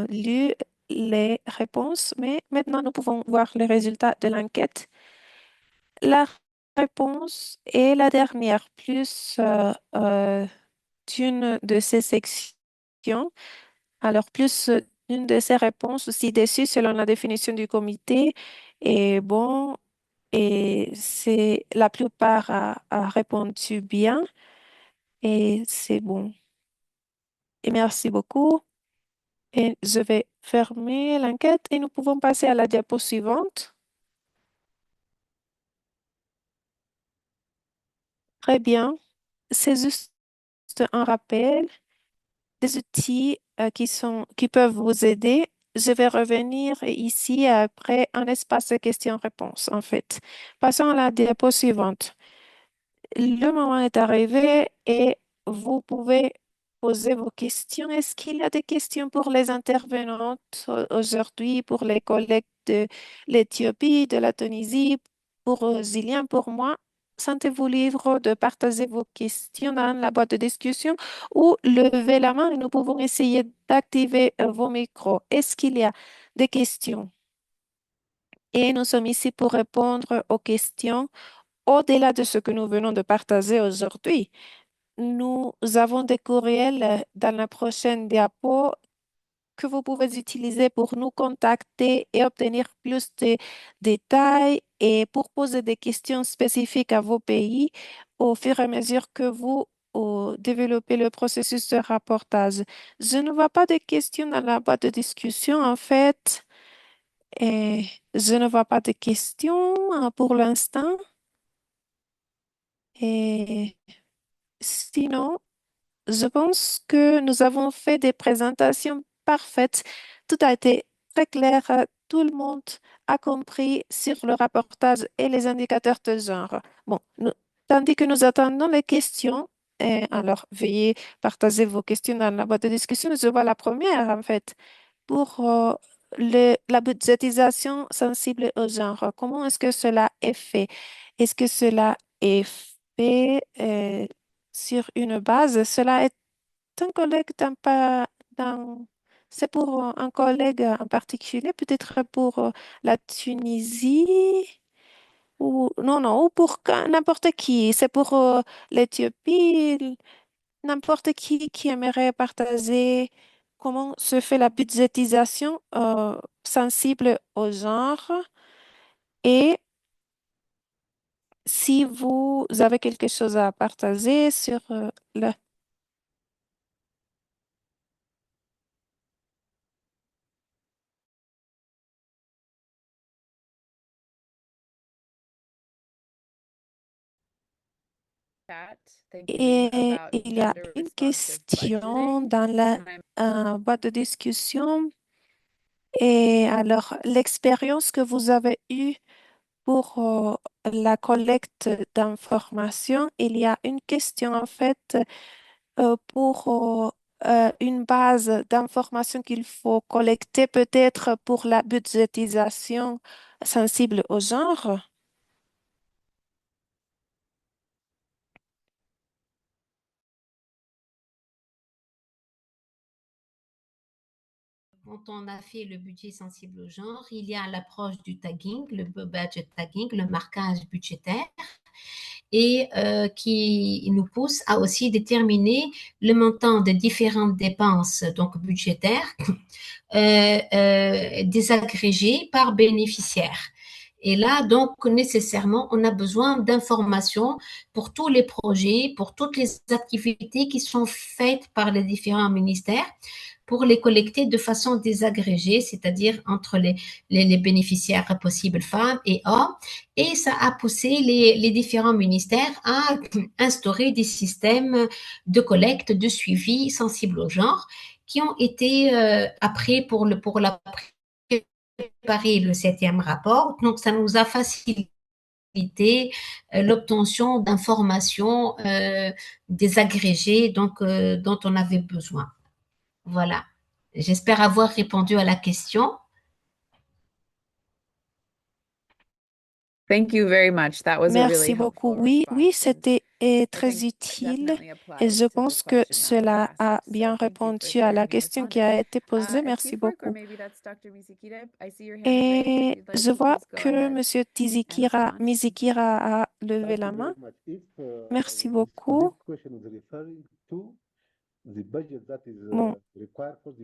lu les réponses, mais maintenant nous pouvons voir les résultats de l'enquête. La réponse est la dernière, plus d'une de ces sections. Alors, plus une de ces réponses ci-dessus selon la définition du comité est bon et c'est la plupart a répondu bien et c'est bon. Et merci beaucoup. Et je vais fermer l'enquête et nous pouvons passer à la diapo suivante. Très bien. C'est juste un rappel des outils qui peuvent vous aider. Je vais revenir ici après un espace de questions-réponses, en fait. Passons à la diapo suivante. Le moment est arrivé et vous pouvez poser vos questions. Est-ce qu'il y a des questions pour les intervenantes aujourd'hui, pour les collègues de l'Éthiopie, de la Tunisie, pour Zilien, pour moi? Sentez-vous libre de partager vos questions dans la boîte de discussion ou levez la main et nous pouvons essayer d'activer vos micros. Est-ce qu'il y a des questions? Et nous sommes ici pour répondre aux questions au-delà de ce que nous venons de partager aujourd'hui. Nous avons des courriels dans la prochaine diapo que vous pouvez utiliser pour nous contacter et obtenir plus de détails et pour poser des questions spécifiques à vos pays au fur et à mesure que vous développez le processus de rapportage. Je ne vois pas de questions dans la boîte de discussion en fait. Et je ne vois pas de questions pour l'instant. Et sinon, je pense que nous avons fait des présentations parfaites. Tout a été très clair. Tout le monde a compris sur le rapportage et les indicateurs de genre. Bon, tandis que nous attendons les questions, alors veuillez partager vos questions dans la boîte de discussion. Je vois la première, en fait, pour la budgétisation sensible au genre. Comment est-ce que cela est fait? Est-ce que cela est fait sur une base? Cela est un collègue c'est pour un collègue en particulier, peut-être pour la Tunisie ou non, non, ou pour n'importe qui. C'est pour l'Éthiopie, n'importe qui aimerait partager comment se fait la budgétisation sensible au genre. Et si vous avez quelque chose à partager sur le... Chat. Thank you Et about il y a gender une responsive question budgeting. dans la And boîte de discussion. Et alors, l'expérience que vous avez eue pour la collecte d'informations, il y a une question en fait pour une base d'informations qu'il faut collecter peut-être pour la budgétisation sensible au genre. Quand on a fait le budget sensible au genre, il y a l'approche du tagging, le budget tagging, le marquage budgétaire, et qui nous pousse à aussi déterminer le montant des différentes dépenses donc budgétaires désagrégées par bénéficiaire. Et là, donc, nécessairement, on a besoin d'informations pour tous les projets, pour toutes les activités qui sont faites par les différents ministères, pour les collecter de façon désagrégée, c'est-à-dire entre les bénéficiaires possibles femmes et hommes. Et ça a poussé les différents ministères à instaurer des systèmes de collecte, de suivi sensibles au genre qui ont été après pour la préparer le septième rapport. Donc, ça nous a facilité l'obtention d'informations désagrégées dont on avait besoin. Voilà. J'espère avoir répondu à la question. Thank you very much. That was a really Merci beaucoup. helpful Oui, oui, response. c'était I très think it utile definitely et applies je to the pense que question that was cela a asked. bien So thank you for répondu à la sharing your question qui response. a été posée. Chief Merci Work, or beaucoup. maybe that's Dr. Mizukida. I see your hand raised. If Et you'd like je to vois please go que ahead Monsieur and respond. Mizikira a levé Thank la you very main. much. If Merci this beaucoup. question is referring to the budget that is Bon, required for the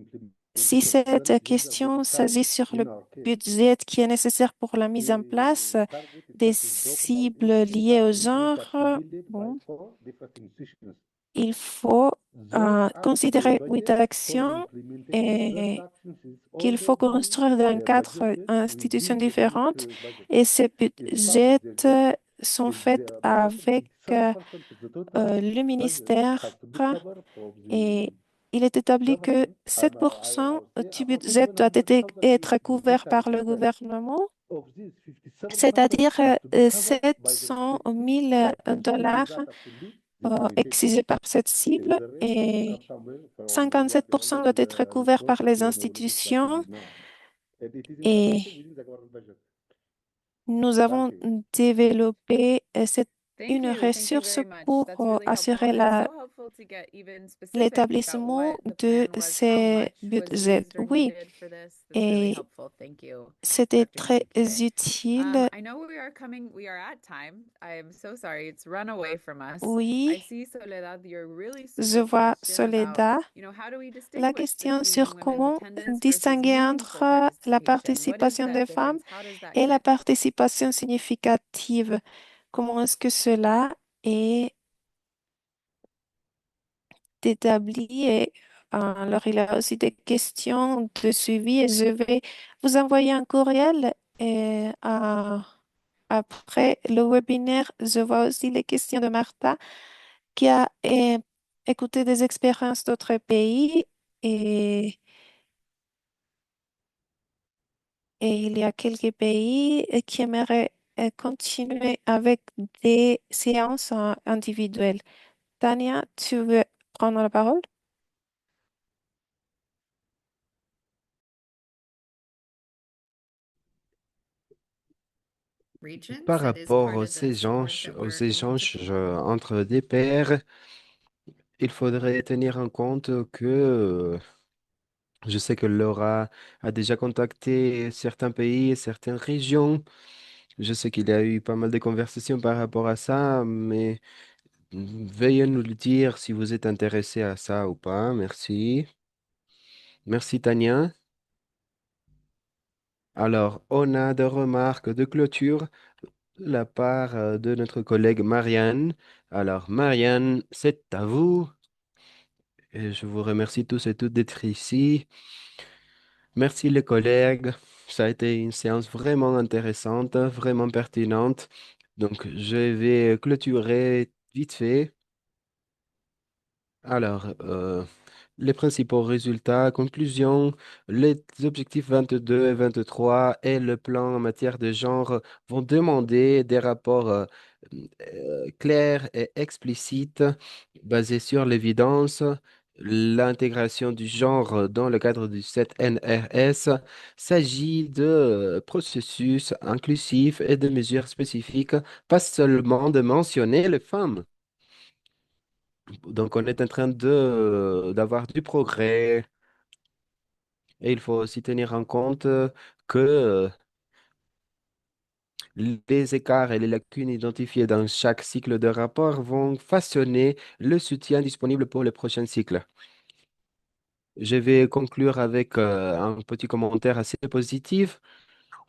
si implementation of current cette measures question that s'agit sur in le our case, budget qui est nécessaire pour la mise en place the target des that is talked about cibles is liées au that genre, will be led by bon, 4 different institutions. il faut Those are the considérer 8 budget for the actions implementation of et current actions is qu'il faut already construire dans 4 budgeted institutions within the current différentes budget. et ces In budgets fact, the sont is faits avec 27% of the total le budget ministère has to be covered from et the il est établi que government. I 7% would say du about budget doit être 700,000 couvert par le different. gouvernement, Of these, 57% c'est-à-dire has to be covered by the 700 000 specific dollars that have to lead the implementation. exigés par cette cible The rest et come somewhere from what we 57% doit already être couvert par resourced les to enable this institutions activity now. And it is et implemented within the government budget. nous avons Thank you. développé une Thank you ressource very much. pour That's really helpful, assurer and it's so helpful to get even specific about l'établissement what the de plan was, how ces much was budgets. used or Oui, needed for this. That's really et helpful. Thank you, c'était Dr. très Mizukide. utile. I know we are at time. I am so sorry. It's run away from us. I Oui, see, Soledad, your really je super vois question about, Soledad. how do we La distinguish question between sur women's comment attendance versus distinguer meaningful entre la participation? What is participation that des femmes difference? How does that et la get participation significative. Comment est-ce que cela est établi? Et alors, il y a aussi des questions de suivi et je vais vous envoyer un courriel et, après le webinaire. Je vois aussi les questions de Martha qui a écouté des expériences d'autres pays et il y a quelques pays qui aimeraient continuer avec des séances individuelles. Tania, tu veux prendre la parole? Regions, Par it is rapport part of the support that aux we're going to échanges provide. entre des pairs, il faudrait tenir en compte que je sais que Laura a déjà contacté certains pays et certaines régions. Je sais qu'il y a eu pas mal de conversations par rapport à ça, mais veuillez nous le dire si vous êtes intéressé à ça ou pas. Merci. Merci, Tania. Alors, on a des remarques de clôture de la part de notre collègue Marianne. Alors, Marianne, c'est à vous. Et je vous remercie tous et toutes d'être ici. Merci les collègues. Ça a été une séance vraiment intéressante, vraiment pertinente. Donc, je vais clôturer vite fait. Alors, les principaux résultats, conclusions, les objectifs 22 et 23 et le plan en matière de genre vont demander des rapports clairs et explicites basés sur l'évidence, l'intégration du genre dans le cadre du 7 NRS. S'agit de processus inclusifs et de mesures spécifiques, pas seulement de mentionner les femmes. Donc, on est en train d'avoir du progrès et il faut aussi tenir en compte que les écarts et les lacunes identifiés dans chaque cycle de rapport vont façonner le soutien disponible pour le prochain cycle. Je vais conclure avec un petit commentaire assez positif.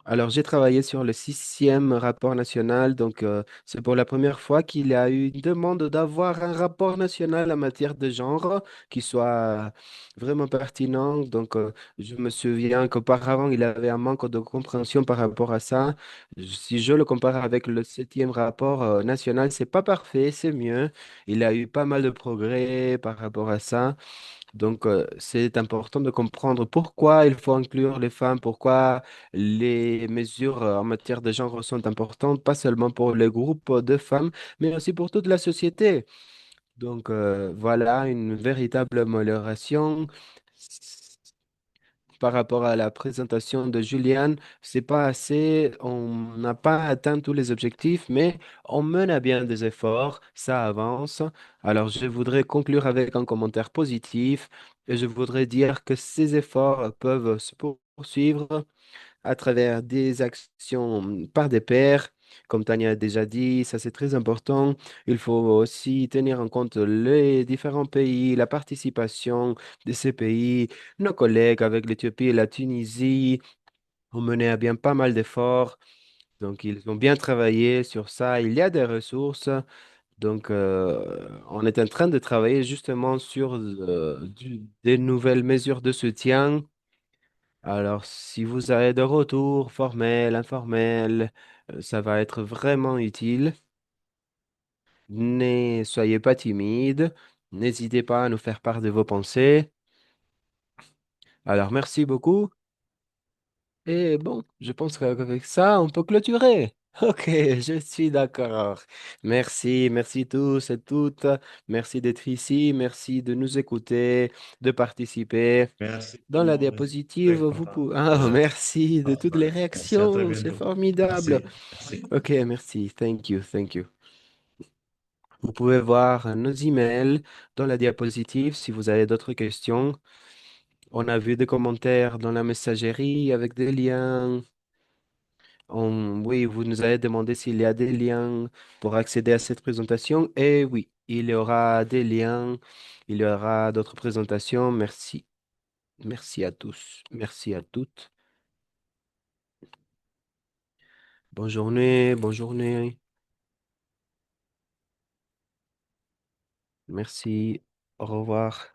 Alors, j'ai travaillé sur le sixième rapport national. Donc, c'est pour la première fois qu'il y a eu une demande d'avoir un rapport national en matière de genre qui soit vraiment pertinent. Donc, je me souviens qu'auparavant, il y avait un manque de compréhension par rapport à ça. Si je le compare avec le septième rapport national, c'est pas parfait, c'est mieux. Il y a eu pas mal de progrès par rapport à ça. Donc, c'est important de comprendre pourquoi il faut inclure les femmes, pourquoi les mesures en matière de genre sont importantes, pas seulement pour les groupes de femmes, mais aussi pour toute la société. Donc, voilà une véritable amélioration. Par rapport à la présentation de Juliane, c'est pas assez, on n'a pas atteint tous les objectifs, mais on mène à bien des efforts, ça avance. Alors, je voudrais conclure avec un commentaire positif et je voudrais dire que ces efforts peuvent se poursuivre à travers des actions par des pairs. Comme Tania a déjà dit, ça c'est très important. Il faut aussi tenir en compte les différents pays, la participation de ces pays. Nos collègues avec l'Éthiopie et la Tunisie ont mené à bien pas mal d'efforts. Donc, ils ont bien travaillé sur ça. Il y a des ressources. Donc, on est en train de travailler justement sur des nouvelles mesures de soutien. Alors, si vous avez de retours formels, informels, ça va être vraiment utile. Ne soyez pas timide. N'hésitez pas à nous faire part de vos pensées. Alors, merci beaucoup. Et bon, je pense qu'avec ça, on peut clôturer. Ok, je suis d'accord. Merci, merci tous et toutes. Merci d'être ici. Merci de nous écouter, de participer. Merci tout Dans le la monde. Je suis très diapositive, vous content pouvez... de Ah, notre merci de toutes les partenariat. Merci, à très réactions. C'est bientôt. formidable. Merci, merci. Ok, merci. Thank you, thank you. Vous pouvez voir nos emails dans la diapositive si vous avez d'autres questions. On a vu des commentaires dans la messagerie avec des liens. Oui, vous nous avez demandé s'il y a des liens pour accéder à cette présentation. Et oui, il y aura des liens. Il y aura d'autres présentations. Merci. Merci à tous. Merci à toutes. Bonne journée. Bonne journée. Merci. Au revoir.